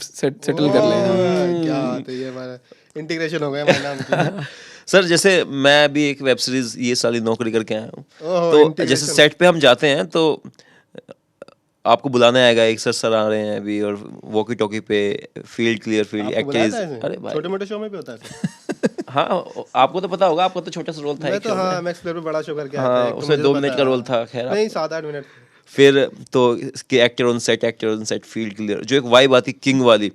सेटल कर लें। हाँ। क्या बात है, ये हमारा इंटीग्रेशन हो गया हमारे नाम की। सर जैसे मैं भी एक वेब सीरीज ये साली नौकरी करके आया हूँ, ओहो, तो integration। जैसे सेट पे हम जाते हैं तो आपको बुलाने आएगा, एक सर आ रहे हैं अभी, और वॉकी टॉकी पे फील्ड क्लियर, फील्ड आपको बुलाया एक्टिविटीज। था ऐसे? अरे भाई छोटे मोटे शो में भी होता है ऐसे? हाँ, आपको तो पता होगा, आपका तो छोटा सा रोल था मैं एक तो शो हाँ में। मैक्स प्लेयर पे बड़ा शो करके आया था हाँ, एक, तो उसमें मुझे तो 2 मिनट पता का है। रोल था, खैर नहीं 7-8 मिनट। फिर तो इसके actor on set field clear, जो एक वाइब आती किंग वाली,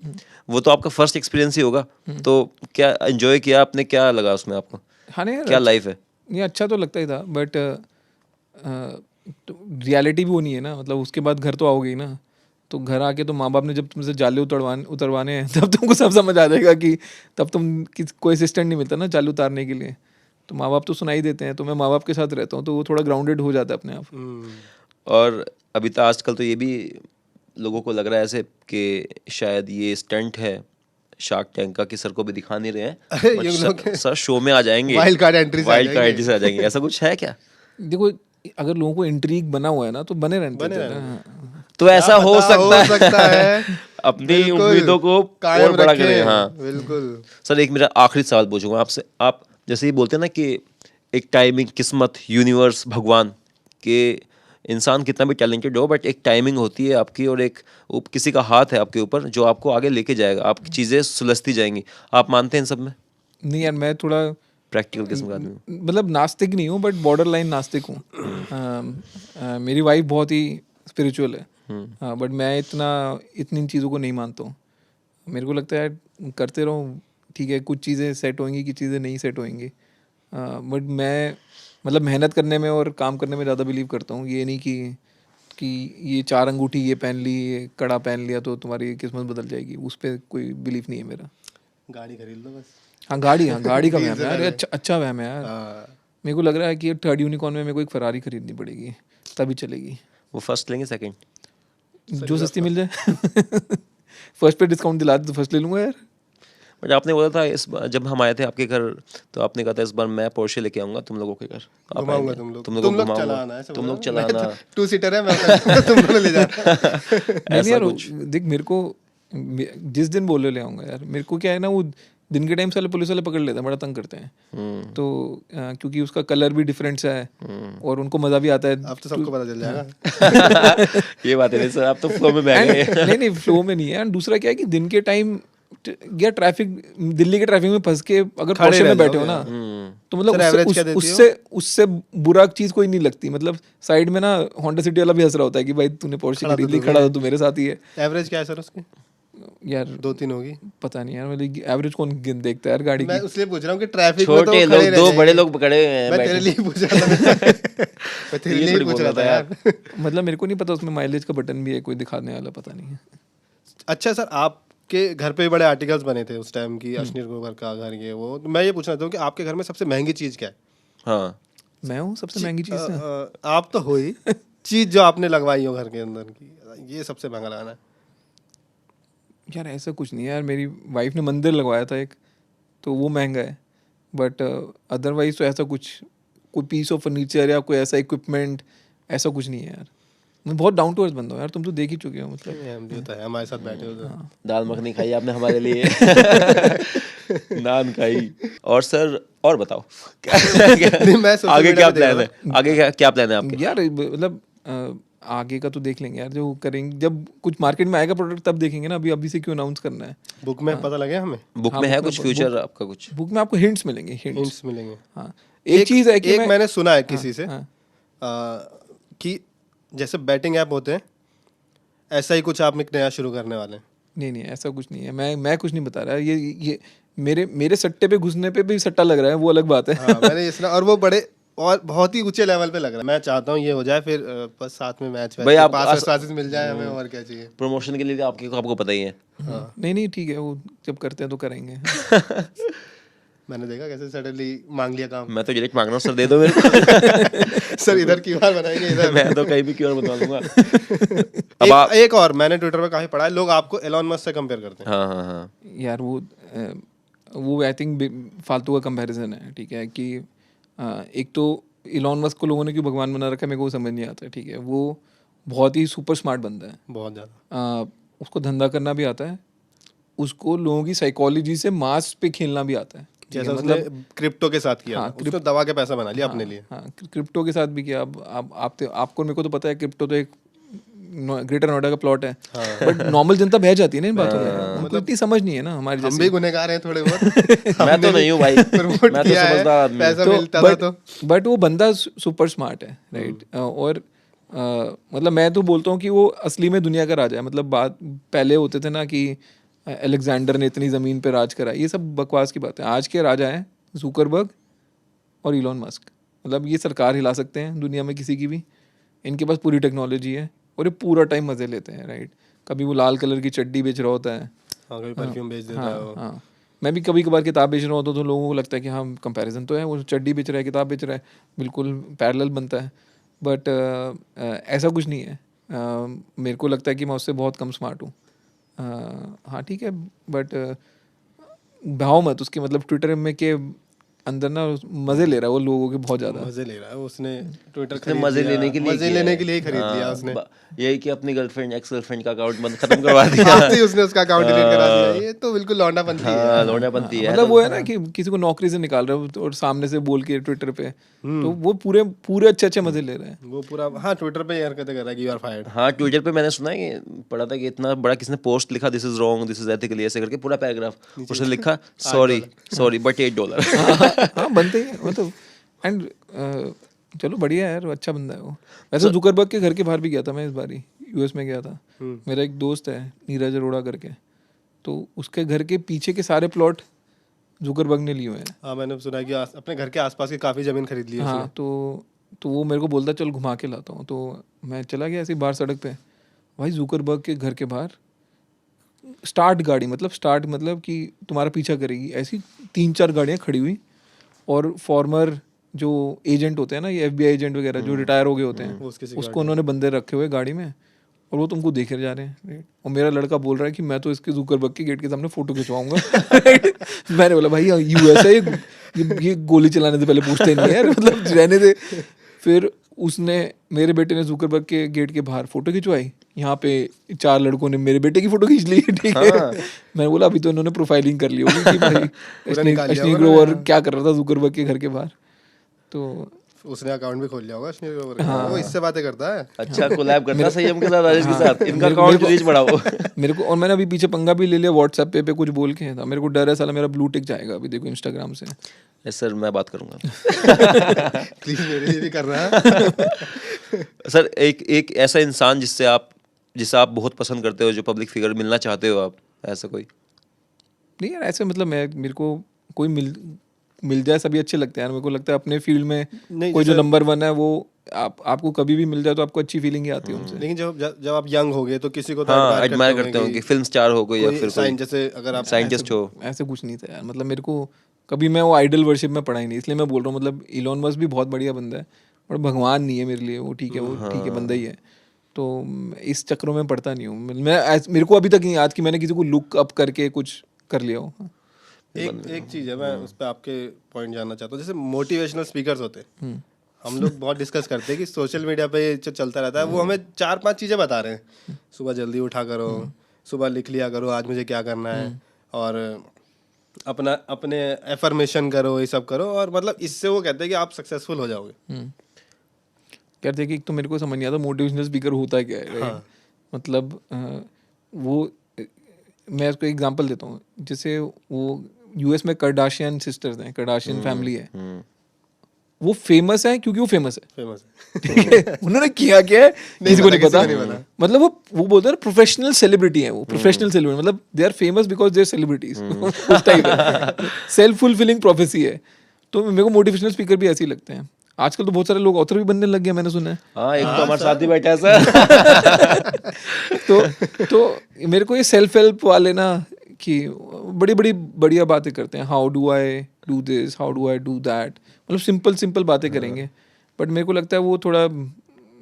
वो तो आपका फर्स्ट एक्सपीरियंस ही होगा। तो क्या एंजॉय किया आपने, क्या लगा उसमें आपको, हाँ नहीं यार, क्या लाइफ है? ये अच्छा तो लगता ही था, बट रियलिटी भी वो नहीं है ना, मतलब उसके बाद घर तो आओगे ही ना। तो घर आके तो माँ बाप ने जब तुमसे जाले उतरवाने हैं तब तुमको सब समझ आ जाएगा कि तब कोई असिस्टेंट नहीं मिलता ना जाले उतारने के लिए, तो माँ बाप तो सुनाई देते हैं। तो मैं माँ बाप के साथ रहता हूँ तो वो थोड़ा ग्राउंडेड हो जाता है अपने आप। और अभी तो आजकल तो ये भी लोगों को लग रहा है ऐसे कि शायद ये स्टंट है शार्क टैंक का, कि सर को भी दिखा नहीं रहे हैं, अरे but ये लोग सर शो में आ जाएंगे, वाइल्ड कार्ड एंट्री से आ वाइल्ड कार्ड जाएंगे। एंट्री से आ जाएंगे, ऐसा कुछ है क्या? देखो, अगर लोगों को इंट्रीग बना हुआ है ना तो बने रहते बने हैं। रहते हाँ। तो ऐसा हो पता, सकता है, है। अपनी बिल्कुल, उम्मीदों को कायम और बड़ा रखें। करें। हाँ बिल्कुल। सर, एक मेरा आखिरी सवाल पूछूंगा आपसे। आप जैसे ये बोलते हैं ना कि एक टाइमिंग, किस्मत, यूनिवर्स, भगवान, के इंसान कितना भी टैलेंटेड हो बट एक टाइमिंग होती है आपकी, और एक किसी का हाथ है आपके ऊपर जो आपको आगे लेके जाएगा, आपकी चीज़ें सुलझती जाएंगी। आप मानते हैं इन सब में? नहीं यार, मैं थोड़ा प्रैक्टिकल किस्म का आदमी हूँ। मतलब नास्तिक नहीं हूँ, बट बॉर्डर लाइन नास्तिक हूँ। मेरी वाइफ बहुत ही स्पिरिचुअल है, हाँ, बट मैं इतनी चीज़ों को नहीं मानता हूँ। मेरे को लगता है करते रहो, ठीक है, कुछ चीज़ें सेट होंगी, कुछ चीज़ें नहीं सेट होंगी। बट मैं मतलब मेहनत करने में और काम करने में ज़्यादा बिलीव करता हूँ। ये नहीं कि ये 4 अंगूठी ये पहन ली, ये कड़ा पहन लिया तो तुम्हारी किस्मत बदल जाएगी, उस पर कोई बिलीव नहीं है मेरा। गाड़ी खरीद लो बस। हाँ, गाड़ी का वहम है यार, अच्छा वहम है यार। हाँ। मेरे को लग रहा है कि 3rd यूनिकॉर्न में मेरे को एक फरारी खरीदनी पड़ेगी, तभी चलेगी। वो फर्स्ट लेंगे सेकंड? जो सस्ती मिल जाए। फर्स्ट पे डिस्काउंट दिला दे तो फर्स्ट ले लूँगा यार। बट आपने बोला था इस बार जब हम आए थे आपके घर, तो आपने कहा था इस बार मैं पोर्शे लेके आऊंगा तुम लोगों के घर। आप घुमाऊंगा आएंगे, तुम लोग घुमाऊंगा, चलाना है, तुम लोग चलाना। 2 सीटर है, मैं तुम लोग ले जाना। नहीं ऐसा यार, कुछ? देख मेरे को जिस दिन बोले ले आऊँगा यार। मेरे को क्या है ना, वो दिन के टाइम साले पुलिस वाले पकड़ लेते हैं, बड़ा तंग करते हैं। तो क्योंकि उसका कलर भी डिफरेंट सा है और उनको मज़ा भी आता है। अब तो सबको पता चल जाएगा। ये बात है नहीं सर, आप तो फ्लो में बह गए। नहीं, फ्लो में नहीं है। एंड दूसरा क्या है कि दिन के टाइम या ट्रैफिक, दिल्ली के ट्रैफिक में फंस के अगर पोर्शे में बैठे हो ना, तो मतलब सर, एवरेज क्या देती हो? उससे बुरा चीज कोई नहीं लगती। मतलब साइड में ना होंडा सिटी वाला भी हंस रहा होता है कि भाई तूने पोर्शे खरीद ली, खड़ा हो तू मेरे साथ ही है। एवरेज क्या है सर उसकी? यार 2-3 होगी। पता नहीं यार, मतलब एवरेज कौन देखता है यार गाड़ी मैं की। इसलिए पूछ रहा हूँ कि ट्रैफिक में तो छोटे खड़े लोग, रह 2 जाएंगे। बड़े लोग पकड़े हुए हैं, मैं तेरे लिए ही पूछ रहा था। मैं तेरे लिए ही पूछ रहा था यार। मतलब मेरे को नहीं पता उसमें माइलेज का बटन भी है कोई दिखाने वाला, पता नहीं है। अच्छा सर, आपके घर पे भी बड़े आर्टिकल्स बने थे उस टाइम की, अश्नीर ग्रोवर का घर, ये वो। तो मैं ये पूछना चाहता हूँ कि आपके घर में सबसे महंगी चीज़ क्या है? हाँ, मैं हूँ सबसे महंगी चीज़ से। आप तो हो ही। चीज़ जो आपने लगवाई हो घर के अंदर की, ये सबसे महंगा लगाना है। यार ऐसा कुछ नहीं है यार, मेरी वाइफ ने मंदिर लगवाया था एक, तो वो महंगा है। बट अदरवाइज तो ऐसा कुछ कोई पीस ऑफ फर्नीचर या कोई ऐसा इक्विपमेंट ऐसा कुछ नहीं है यार। मैं बहुत डाउन टू अर्थ बंदा हूँ यार, तुम तो देख ही चुके हो मतलब। हम भी तो है, हमारे साथ बैठे हो तो। दाल मखनी खाई आपने हमारे लिए। नान खाई। और सर, और बताओ नहीं, मैं social आगे media क्या पे देख प्लान है? आगे क्या प्लान है आपके? यार मतलब आगे का तो देख लेंगे यार, जो करेंगे जब कुछ मार्केट में आएगा प्रोडक्ट तब देखेंगे ना। अभी से क्यों अनाउंस करना है? बुक में पता लगे हमें? बुक में है कुछ फ्यूचर आपका कुछ? बुक में आपको हिंट्स मिलेंगे, हिंट्स। हिंट्स मिलेंगे। हाँ, एक चीज़ है कि एक मैंने सुना है किसी से हाँ। कि जैसे बैटिंग ऐप होते हैं, ऐसा ही कुछ आप एक नया शुरू करने वाले हैं। नहीं, ऐसा कुछ नहीं है। मैं कुछ नहीं बता रहा। ये मेरे सट्टे पे घुसने पे भी सट्टा लग रहा है, वो अलग बात है। हाँ, मैंने ये सुना, और वो बड़े और बहुत ही ऊंचे लेवल पे लग रहा है। मैं चाहता हूँ ये हो जाए, फिर बस साथ में मैच भाई आप पास क्लासेस मिल जाए हमें, और क्या चाहिए। प्रमोशन के लिए तो आपको पता ही है। नहीं ठीक है, वो जब करते हैं तो करेंगे। मैंने देखा कैसे सडनली मांग लिया काम। मैं तो डायरेक्ट मांग रहा हूँ, सर दे दो मेरे को। सर इधर क्यूआर बनाएंगे इधर। मैं तो कहीं भी क्यूआर बनवा लूंगा। एक और मैंने ट्विटर पे काफी पढ़ा है, लोग आपको एलॉन मस्क से कंपेयर करते हैं। हाँ। यार वो आई थिंक फालतू का कंपैरिजन है, ठीक है। कि एक तो इलॉन मस्क को लोगों ने क्यों भगवान बना रखा है, मेरे को समझ नहीं आता, ठीक है। वो बहुत ही सुपर स्मार्ट बंदा है, बहुत ज़्यादा। उसको धंधा करना भी आता है, उसको लोगों की साइकोलॉजी से मास पे खेलना भी आता है। जैसा उसने क्रिप्टो के साथ किया, उसने दबा के पैसा बना लिया अपने लिए। हाँ, क्रिप्टो के साथ भी किया। अब आपको मेरे को तो पता है, क्रिप्टो तो एक ग्रेटर नोएडा का प्लॉट है, बट नॉर्मल जनता बह जाती है ना इन बातों में, उनको इतनी समझ नहीं है ना हमारी जैसे। हम भी गुनहगार हैं थोड़े बहुत। मैं तो नहीं हूँ भाई, मैं तो समझदार आदमी हूँ। पैसा मिलता था तो। बट वो बंदा सुपर स्मार्ट है, राइट। और मतलब मैं तो बोलता हूँ कि वो असली में दुनिया का राजा है। मतलब बात पहले होते थे ना कि अलेक्जेंडर ने इतनी ज़मीन पे राज करा, ये सब बकवास की बात है। आज के राजा हैं जुकरबर्ग और इलॉन मस्क। मतलब ये सरकार हिला सकते हैं दुनिया में किसी की भी, इनके पास पूरी टेक्नोलॉजी है और ये पूरा टाइम मज़े लेते हैं, राइट। कभी वो लाल कलर की चड्डी बेच रहा होता है, हाँ, कभी परफ्यूम बेच देता है वो। हाँ, मैं भी कभी कभार किताब बेच रहा होता तो लोगों को लगता है कि हाँ कंपैरिजन तो है, वो चड्डी बेच रहा है, किताब बेच रहा है, बिल्कुल पैरेलल बनता है। बट ऐसा कुछ नहीं है। मेरे को लगता है कि मैं उससे बहुत कम स्मार्ट हूँ। हाँ ठीक है, बट भाव मत उसके, मतलब ट्विटर में के अंदर ना मज़े ले रहा है वो लोगों के बहुत ज़्यादा। मजे ले रहा है उसने, ट्विटर उसने मजे लेने के लिए ही खरीद लिया उसने। यही कि अपनी गर्लफ्रेंड एक्स गर्लफ्रेंड का अकाउंट बंद खत्म करवा दिया। उसने उसका अकाउंट डिलीट करा दिया। ये तो बिल्कुल लौंडापंती है। लौंडापंती है। मतलब वो है ना कि किसी को नौकरी से निकाल रहे हो और सामने से बोल के ट्विटर पे, तो वो पूरे अच्छे मजे ले रहे हैं वो पूरा। हाँ, ट्विटर पे हरकतें कर रहा है कि यू आर फायर्ड। हाँ, ट्विटर पे मैंने सुना है कि पढ़ा था कि इतना बड़ा किसने पोस्ट लिखा, this is wrong, this is ethically, ऐसे करके पूरा पैराग्राफ उसने लिखा, सॉरी बट $8। हाँ बनते ही मतलब। एंड चलो बढ़िया है यार, अच्छा बंदा है वो। वैसे जुकरबर्ग के घर के बाहर भी गया था मैं इस बारी, यूएस में गया था। मेरा एक दोस्त है नीरज अरोड़ा करके, तो उसके घर के पीछे के सारे प्लॉट जुकरबर्ग ने लिए हुए हैं। हाँ, मैंने सुना कि अपने घर के आसपास की काफ़ी ज़मीन खरीद ली है हाँ, तो वो मेरे को बोलता चल घुमा के लाता हूँ। तो मैं चला गया ऐसे बाहर सड़क पे, भाई जुकरबर्ग के घर के बाहर स्टार्ट गाड़ी, मतलब कि तुम्हारा पीछा करेगी, ऐसी 3-4 गाड़ियाँ खड़ी हुई। और फॉर्मर जो एजेंट होते हैं ना, ये FBI एजेंट वगैरह जो रिटायर हो गए होते हैं, उसको उन्होंने बंदे रखे हुए गाड़ी में और वो तुमको देखे जा रहे हैं। और मेरा लड़का बोल रहा है कि मैं तो इसके जुकरबर्ग के गेट के सामने फोटो खिंचवाऊंगा। मैंने बोला भाई US है, ये गोली चलाने से पहले पूछते नहीं है, मतलब रहने दे। फिर उसने, मेरे बेटे ने जुकरबर्ग के गेट के बाहर फोटो खिंचवाई, यहाँ पे 4 लड़कों ने मेरे बेटे की फोटो खींच ली, ठीक है। मैंने बोला अभी तो इन्होंने प्रोफाइलिंग कर ली होगी कि भाई अश्विनी ग्रोवर क्या कर रहा था जुकरबर्ग के घर के बाहर। तो उसने अकाउंट भी खोल लिया होगा अश्विनी ग्रोवर का। वो इससे बातें करता है। अच्छा, कोलैब करता है संयम के साथ, राजेश के साथ, इनका अकाउंट रीच बढ़ाओ। मेरे को, और मैंने अभी पीछे पंगा भी ले लिया व्हाट्सएप पे कुछ बोल के था। मेरे को डर है साला मेरा ब्लू टिक जाएगा अभी, देखो इंस्टाग्राम से। सर मैं बात करूंगा। प्लीज मेरे लिए भी कर रहा है। सर एक ऐसा इंसान जिसे आप बहुत पसंद करते हो, जो पब्लिक फिगर मिलना चाहते हो आप, ऐसा कोई? नहीं यार, ऐसे मतलब मेरे को कोई मिल जाए सभी अच्छे लगते हैं यार। मेरे को लगता है अपने फील्ड में कोई जो नंबर 1 है, वो आपको कभी भी मिल जाए तो आपको अच्छी फीलिंग ही आती है उनसे। लेकिन जब आप यंग हो गए तो किसी को एडमायर करते हो कि फिल्म स्टार हो कोई, या फिर कोई जैसे अगर आप साइंटिस्ट हो। ऐसे कुछ नहीं था यार, मतलब मेरे को कभी, मैं वो आइडल वर्शिप में पढ़ा ही नहीं, इसलिए मैं बोल रहा हूँ। मतलब इलॉन मस्क भी बहुत बढ़िया बंदा है और भगवान नहीं है मेरे लिए वो, ठीक है, वो ठीक है, बंदा ही है। तो इस चक्रों में पढ़ता नहीं हूँ मैं। मेरे को अभी तक नहीं याद कि मैंने किसी को लुक अप करके कुछ कर लिया हो। एक चीज़ है, मैं उस पर आपके पॉइंट जानना चाहता हूँ। जैसे मोटिवेशनल स्पीकर्स होते हैं, हम लोग बहुत डिस्कस करते हैं कि सोशल मीडिया पे जो चलता रहता है, वो हमें 4-5 चीज़ें बता रहे हैं। सुबह जल्दी उठा करो, सुबह लिख लिया करो आज मुझे क्या करना है, और अपने एफर्मेशन करो, ये सब करो, और मतलब इससे वो कहते हैं कि आप सक्सेसफुल हो जाओगे। कहते हैं कि एक तो मेरे को समझ नहीं आता मोटिवेशनल स्पीकर होता क्या है। हाँ। मतलब वो, मैं उसको एग्जांपल देता हूँ। जैसे वो US में कर्डाशियन सिस्टर्स हैं, कर्डाशियन फैमिली है, वो फेमस है क्योंकि वो फेमस है, ठीक है। उन्होंने किया क्या है किसी को नहीं पता। मतलब वो बोलते हैं प्रोफेशनल सेलिब्रिटी है, वो प्रोफेशनल सेलिब्रिटी, मतलब they are famous because they are celebrities. उस टाइप है, सेल्फ फुलफिलिंग प्रोफेसी है। तो मेरे को मोटिवेशनल स्पीकर भी ऐसे ही लगते हैं। आजकल तो बहुत सारे लोग ऑथर भी बनने लग गए, मैंने सुना है। हाँ, एक तो हमारे साथ ही बैठा है सर। तो मेरे को ये सेल्फ हेल्प वाले ना कि बड़ी बड़ी बढ़िया बातें करते हैं, how do I do this, how do I do that, मतलब सिंपल बातें करेंगे, बट मेरे को लगता है वो थोड़ा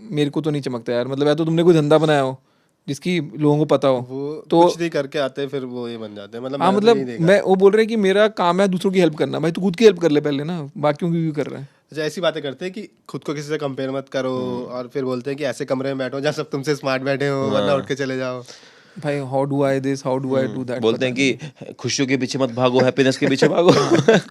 मेरे को तो नहीं चमकता यार। मतलब या तो तुमने कोई धंधा बनाया हो जिसकी लोगों को पता हो, वो तो कुछ नहीं करके आते हैं, फिर वो ये बन जाते हैं। मतलब हाँ, मैंने तो यही मतलब देखा। मैं वो बोल रहे हैं कि मेरा काम है दूसरों की हेल्प करना। भाई तू खुद की हेल्प कर ले पहले ना, बाकियों की भी कर रहा है। अच्छा, ऐसी बातें करते हैं कि खुद को किसी से कंपेयर मत करो, और फिर बोलते हैं कि ऐसे कमरे में बैठो जहाँ सब तुमसे स्मार्ट बैठे हो, वरना उठ के चले जाओ। भाई how do I this, how do I do that. बोलते हैं कि खुशियों के पीछे मत भागो, हैप्पीनेस के पीछे भागो।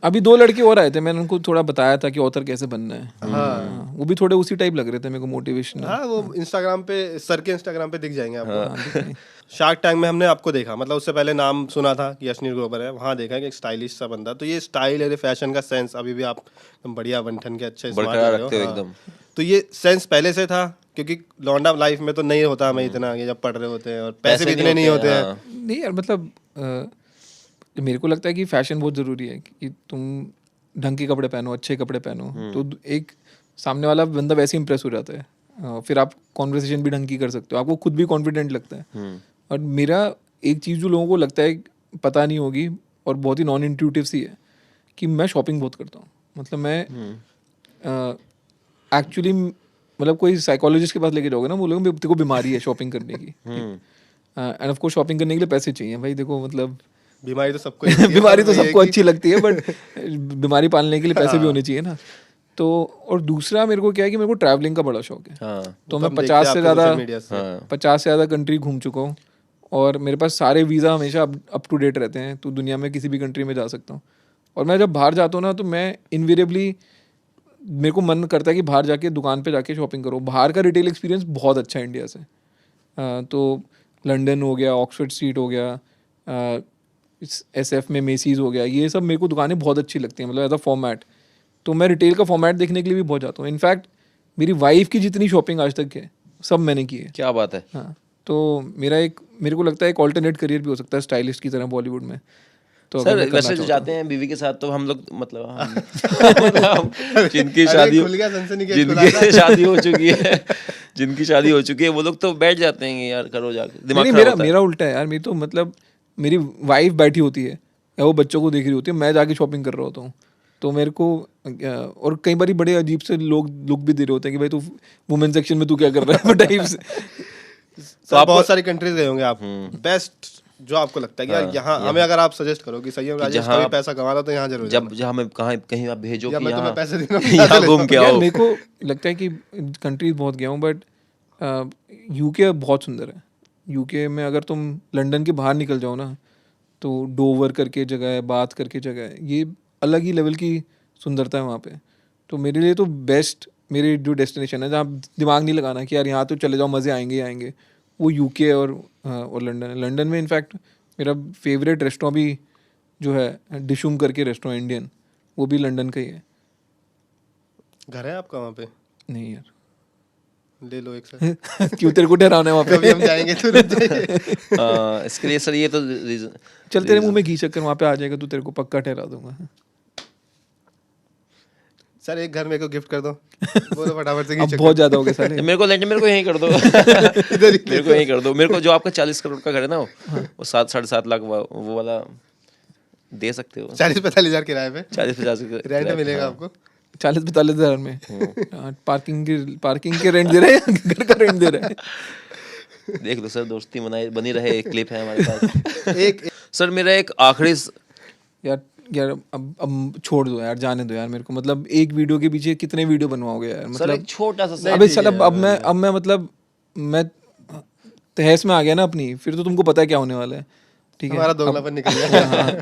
अभी 2 लड़के और आए थे, मैंने उनको थोड़ा बताया था कि ऑथर कैसे बनना है। हाँ, वो भी थोड़े उसी टाइप लग रहे थे मेरे को, मोटिवेशन। हाँ, वो इंस्टाग्राम पे, सर के इंस्टाग्राम पे दिख जाएंगे आपको। शार्क टैंक में हमने आपको देखा, मतलब उससे पहले नाम सुना था कि यशनील ग्रोवर है, वहाँ देखा कि एक स्टाइलिश सा बंदा। तो ये स्टाइल और फैशन का सेंस अभी भी आप एकदम बढ़िया बनठन के अच्छे स्मार्ट बरकरार लग रहे रखते हो हाँ। एकदम। तो ये सेंस पहले से था, क्योंकि लौंडा लाइफ में तो नहीं होता हमें इतना, ये जब पढ़ रहे होते हैं और पैसे भी इतने नहीं होते हैं। हाँ। नहीं यार, मतलब मेरे को लगता है कि फैशन बहुत ज़रूरी है कि तुम ढंग के कपड़े पहनो, अच्छे कपड़े पहनो, तो एक सामने वाला बंदा वैसे इंप्रेस हो जाता है। फिर आप कॉन्वर्सेशन भी ढंग की कर सकते हो, आपको खुद भी कॉन्फिडेंट लगता है। और मेरा एक चीज़ जो लोगों को लगता है पता नहीं होगी और बहुत ही नॉन इंट्यूटिव सी है कि मैं शॉपिंग बहुत करता हूँ। मतलब मैं एक्चुअली मतलब कोई साइकोलॉजिस्ट के पास लेके जाओगे ना, बोलोगे तेरे को बीमारी है शॉपिंग करने की। एंड ऑफ कोर्स शॉपिंग करने के लिए पैसे चाहिए भाई। देखो मतलब बीमारी तो सबको ही लगती है, बीमारी तो पर ये सबको कि- अच्छी लगती है, बट बीमारी पालने के लिए पैसे भी होने चाहिए ना। तो और दूसरा मेरे को क्या है कि मेरे को ट्रैवलिंग का बड़ा शौक है। हाँ। तो हम मैं देखते 50 हैं से आपके ज़्यादा सोशल मीडिया से। 50 से ज़्यादा कंट्री घूम चुका हूँ, और मेरे पास सारे वीज़ा हमेशा अप टू डेट रहते हैं, तो दुनिया में किसी भी कंट्री में जा सकता हूँ। और मैं जब बाहर जाता हूँ ना, तो मैं इनवेरिएबली मेरे को मन करता है कि बाहर जाके दुकान पे जाके शॉपिंग करो। बाहर का रिटेल एक्सपीरियंस बहुत अच्छा है इंडिया से। तो लंदन हो गया, ऑक्सफोर्ड स्ट्रीट हो गया, SF में मेसीज हो गया, ये सब मेरे को दुकानें बहुत अच्छी लगती हैं, मतलब एज अ फॉर्मेट। तो मैं रिटेल का फॉर्मेट देखने के लिए भी बहुत जाता हूँ। इनफैक्ट मेरी वाइफ की जितनी शॉपिंग आज तक है सब मैंने की है। क्या बात है। हाँ, तो मेरे को लगता है एक ऑल्टरनेट करियर भी हो सकता है स्टाइलिस्ट की तरह बॉलीवुड में। तो अगर सर मैं करना वैसे जो चाहता जाते हैं बीवी के साथ, तो हम लोग मतलब मतलब जिनकी अरे, शादी खुल गया सनसनी केस खुला जिनकी शादी हो चुकी है, जिनकी शादी हो चुकी है, वो लोग तो बैठ जाते हैं कि यार करो जाके, दिमाग नहीं, खराब होता है। मेरा उल्टा है यार। मेरी तो मतलब मेरी वाइफ बैठी होती है या वो बच्चों को देख रही होती है, मैं जाके शॉपिंग कर रहा होता हूँ। तो मेरे को और कई बार बड़े अजीब से लोग लुक भी दे रहे होते हैं कि भाई तू वुमेन सेक्शन में तू क्या कर रहा है टाइप से। तो आप बहुत सारी कंट्रीज गए होंगे आप, बेस्ट जो आपको लगता है कि यार हाँ, यहाँ हमें, अगर आप सजेस्ट करो कि सही है राजेश जहाँ कभी पैसा कमाना तो यहाँ जरूर जब जहाँ मैं कहीं आप भेजो या कि मैं यहाँ तुम्हें पैसे दे रहा हूँ, यहाँ घूम के यार आओ। मेरे को लगता है कि कंट्रीज बहुत गया हूँ, बट यूके बहुत सुंदर है। यूके में अगर तुम लंदन के बाहर निकल जाओ ना, तो डोवर करके जगह है, बाथ करके जगह है, ये अलग ही लेवल की सुंदरता है वहाँ पे। तो मेरे लिए तो बेस्ट मेरी जो डेस्टिनेशन है जहाँ दिमाग नहीं लगाना कि यार यहाँ तो चले जाओ मज़े आएंगे ही आएंगे, वो यूके और लंदन है। लंदन में इनफैक्ट मेरा फेवरेट रेस्टोरेंट भी जो है डिशूम करके रेस्टोरेंट इंडियन, वो भी लंदन का ही है। घर है आपका वहाँ पे? नहीं यार ले लो एक साथ। क्यों तेरे को ठहराना है वहाँ कभी हम पे? जाएंगे तो रुक जाइए। इसके लिए सर ये तो reason- चल तेरे मुंह में घी शक्कर वहाँ पे आ जाएगा तो तेरे को पक्का ठहरा दूंगा। सर एक घर मेरे को गिफ्ट कर दो, बोलो फटाफट से। अब बहुत ज्यादा हो गया साले। मेरे को मेरे को यहीं कर दो। इधर ही मेरे को यहीं कर दो। मेरे को जो आपका 40 करोड़ का घर है ना, वो 7-7.5 लाख वो वाला दे सकते हो। 40-45 हजार किराए पे 40-50 रेंट मिलेगा आपको। 40-45 हज़ार में पार्किंग के रेंट दे रहे हैं, घर का रेंट दे रहे हैं। देख लो सर, दोस्ती बनी रहे। एक क्लिप है हमारे पास। एक सर मेरा एक आखिरी यार अब छोड़ दो यार, जाने दो यार मेरे को। मतलब एक वीडियो के पीछे कितने वीडियो बनवाओगे यार? सर मतलब एक छोटा सा अबे साला अब मैं मतलब मैं तहस में आ गया ना अपनी, फिर तो तुमको पता है क्या होने वाला है। ठीक है, हमारा दोगलापन निकल गया। हाँ,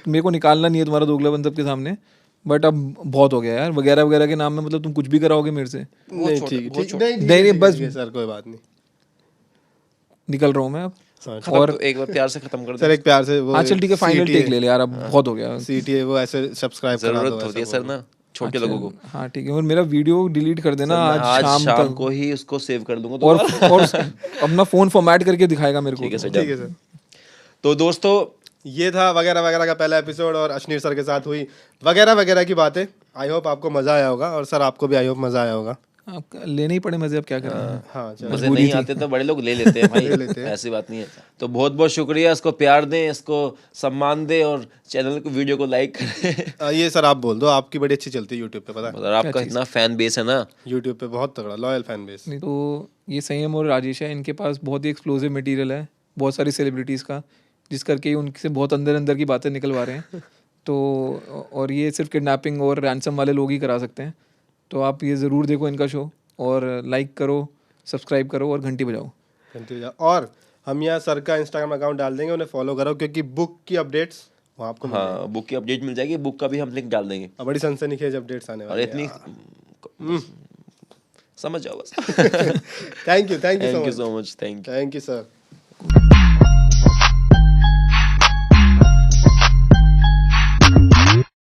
मेरे को निकालना नहीं है तुम्हारा दोगलापन सबके सामने, बट अब बहुत हो गया यार। वगैरह वगैरह के नाम में मतलब तुम कुछ भी कराओगे मेरे से। नहीं ठीक ठीक नहीं, बस सर कोई बात नहीं, निकल रहा हूँ मैं अब। और एक बार प्यार से खत्म कर दो सर एक प्यार से वो हाँ चल ठीक है, फाइनल टेक ले यार, अब बहुत हो गया। CTA वो ऐसे सब्सक्राइब करा दो। जरूरत होती है सर ना छोटे लोगों को। हाँ ठीक है, और मेरा वीडियो डिलीट कर देना आज शाम तक, को ही उसको सेव कर दूंगा। और अपना फोन फॉर्मेट करके दिखाएगा मेरे को। ठीक है सर। ठीक है सर। तो दोस्तों ये था वगैरह वगैरह का पहला एपिसोड और अश्नीर सर के साथ हुई वगैरह वगैरह की बातें। आई होप आपको मजा आया होगा और सर आपको भी आई होप मजा आया होगा। आप लेने ही पड़े मजे, अब क्या करें। हाँ चलो। मजे नहीं आते तो बड़े लोग ले लेते हैं भाई, लेते हैं। ऐसी बात नहीं है। तो बहुत बहुत शुक्रिया, इसको प्यार दें, इसको सम्मान दें और चैनल को वीडियो को लाइक करें। ये सर आप बोल दो, आपकी बड़ी अच्छी चलती है यूट्यूब पे, पता है मतलब आपका इतना फैन बेस है ना यूट्यूब पे, बहुत तगड़ा लॉयल फैन बेस। नहीं तो ये संयम और राजेश है, इनके पास बहुत ही एक्सप्लोसिव मटेरियल है बहुत सारी सेलिब्रिटीज़ का, जिस करके उनसे बहुत अंदर अंदर की बातें निकलवा रहे हैं। तो और ये सिर्फ किडनैपिंग और रैंसम वाले लोग ही करा सकते हैं। तो आप ये ज़रूर देखो इनका शो और लाइक करो, सब्सक्राइब करो और घंटी बजाओ। और हम यहाँ सर का इंस्टाग्राम अकाउंट डाल देंगे, उन्हें फॉलो करो क्योंकि बुक की अपडेट्स वहाँ आपको मिल हाँ, बुक की अपडेट मिल जाएगी, बुक का भी हम लिंक डाल देंगे। जाएगी। बड़ी सनसनीखेज अपडेट्स आने और वाली इतनी समझ जाओ बस। Thank you thank you so much, thank you. Thank you sir.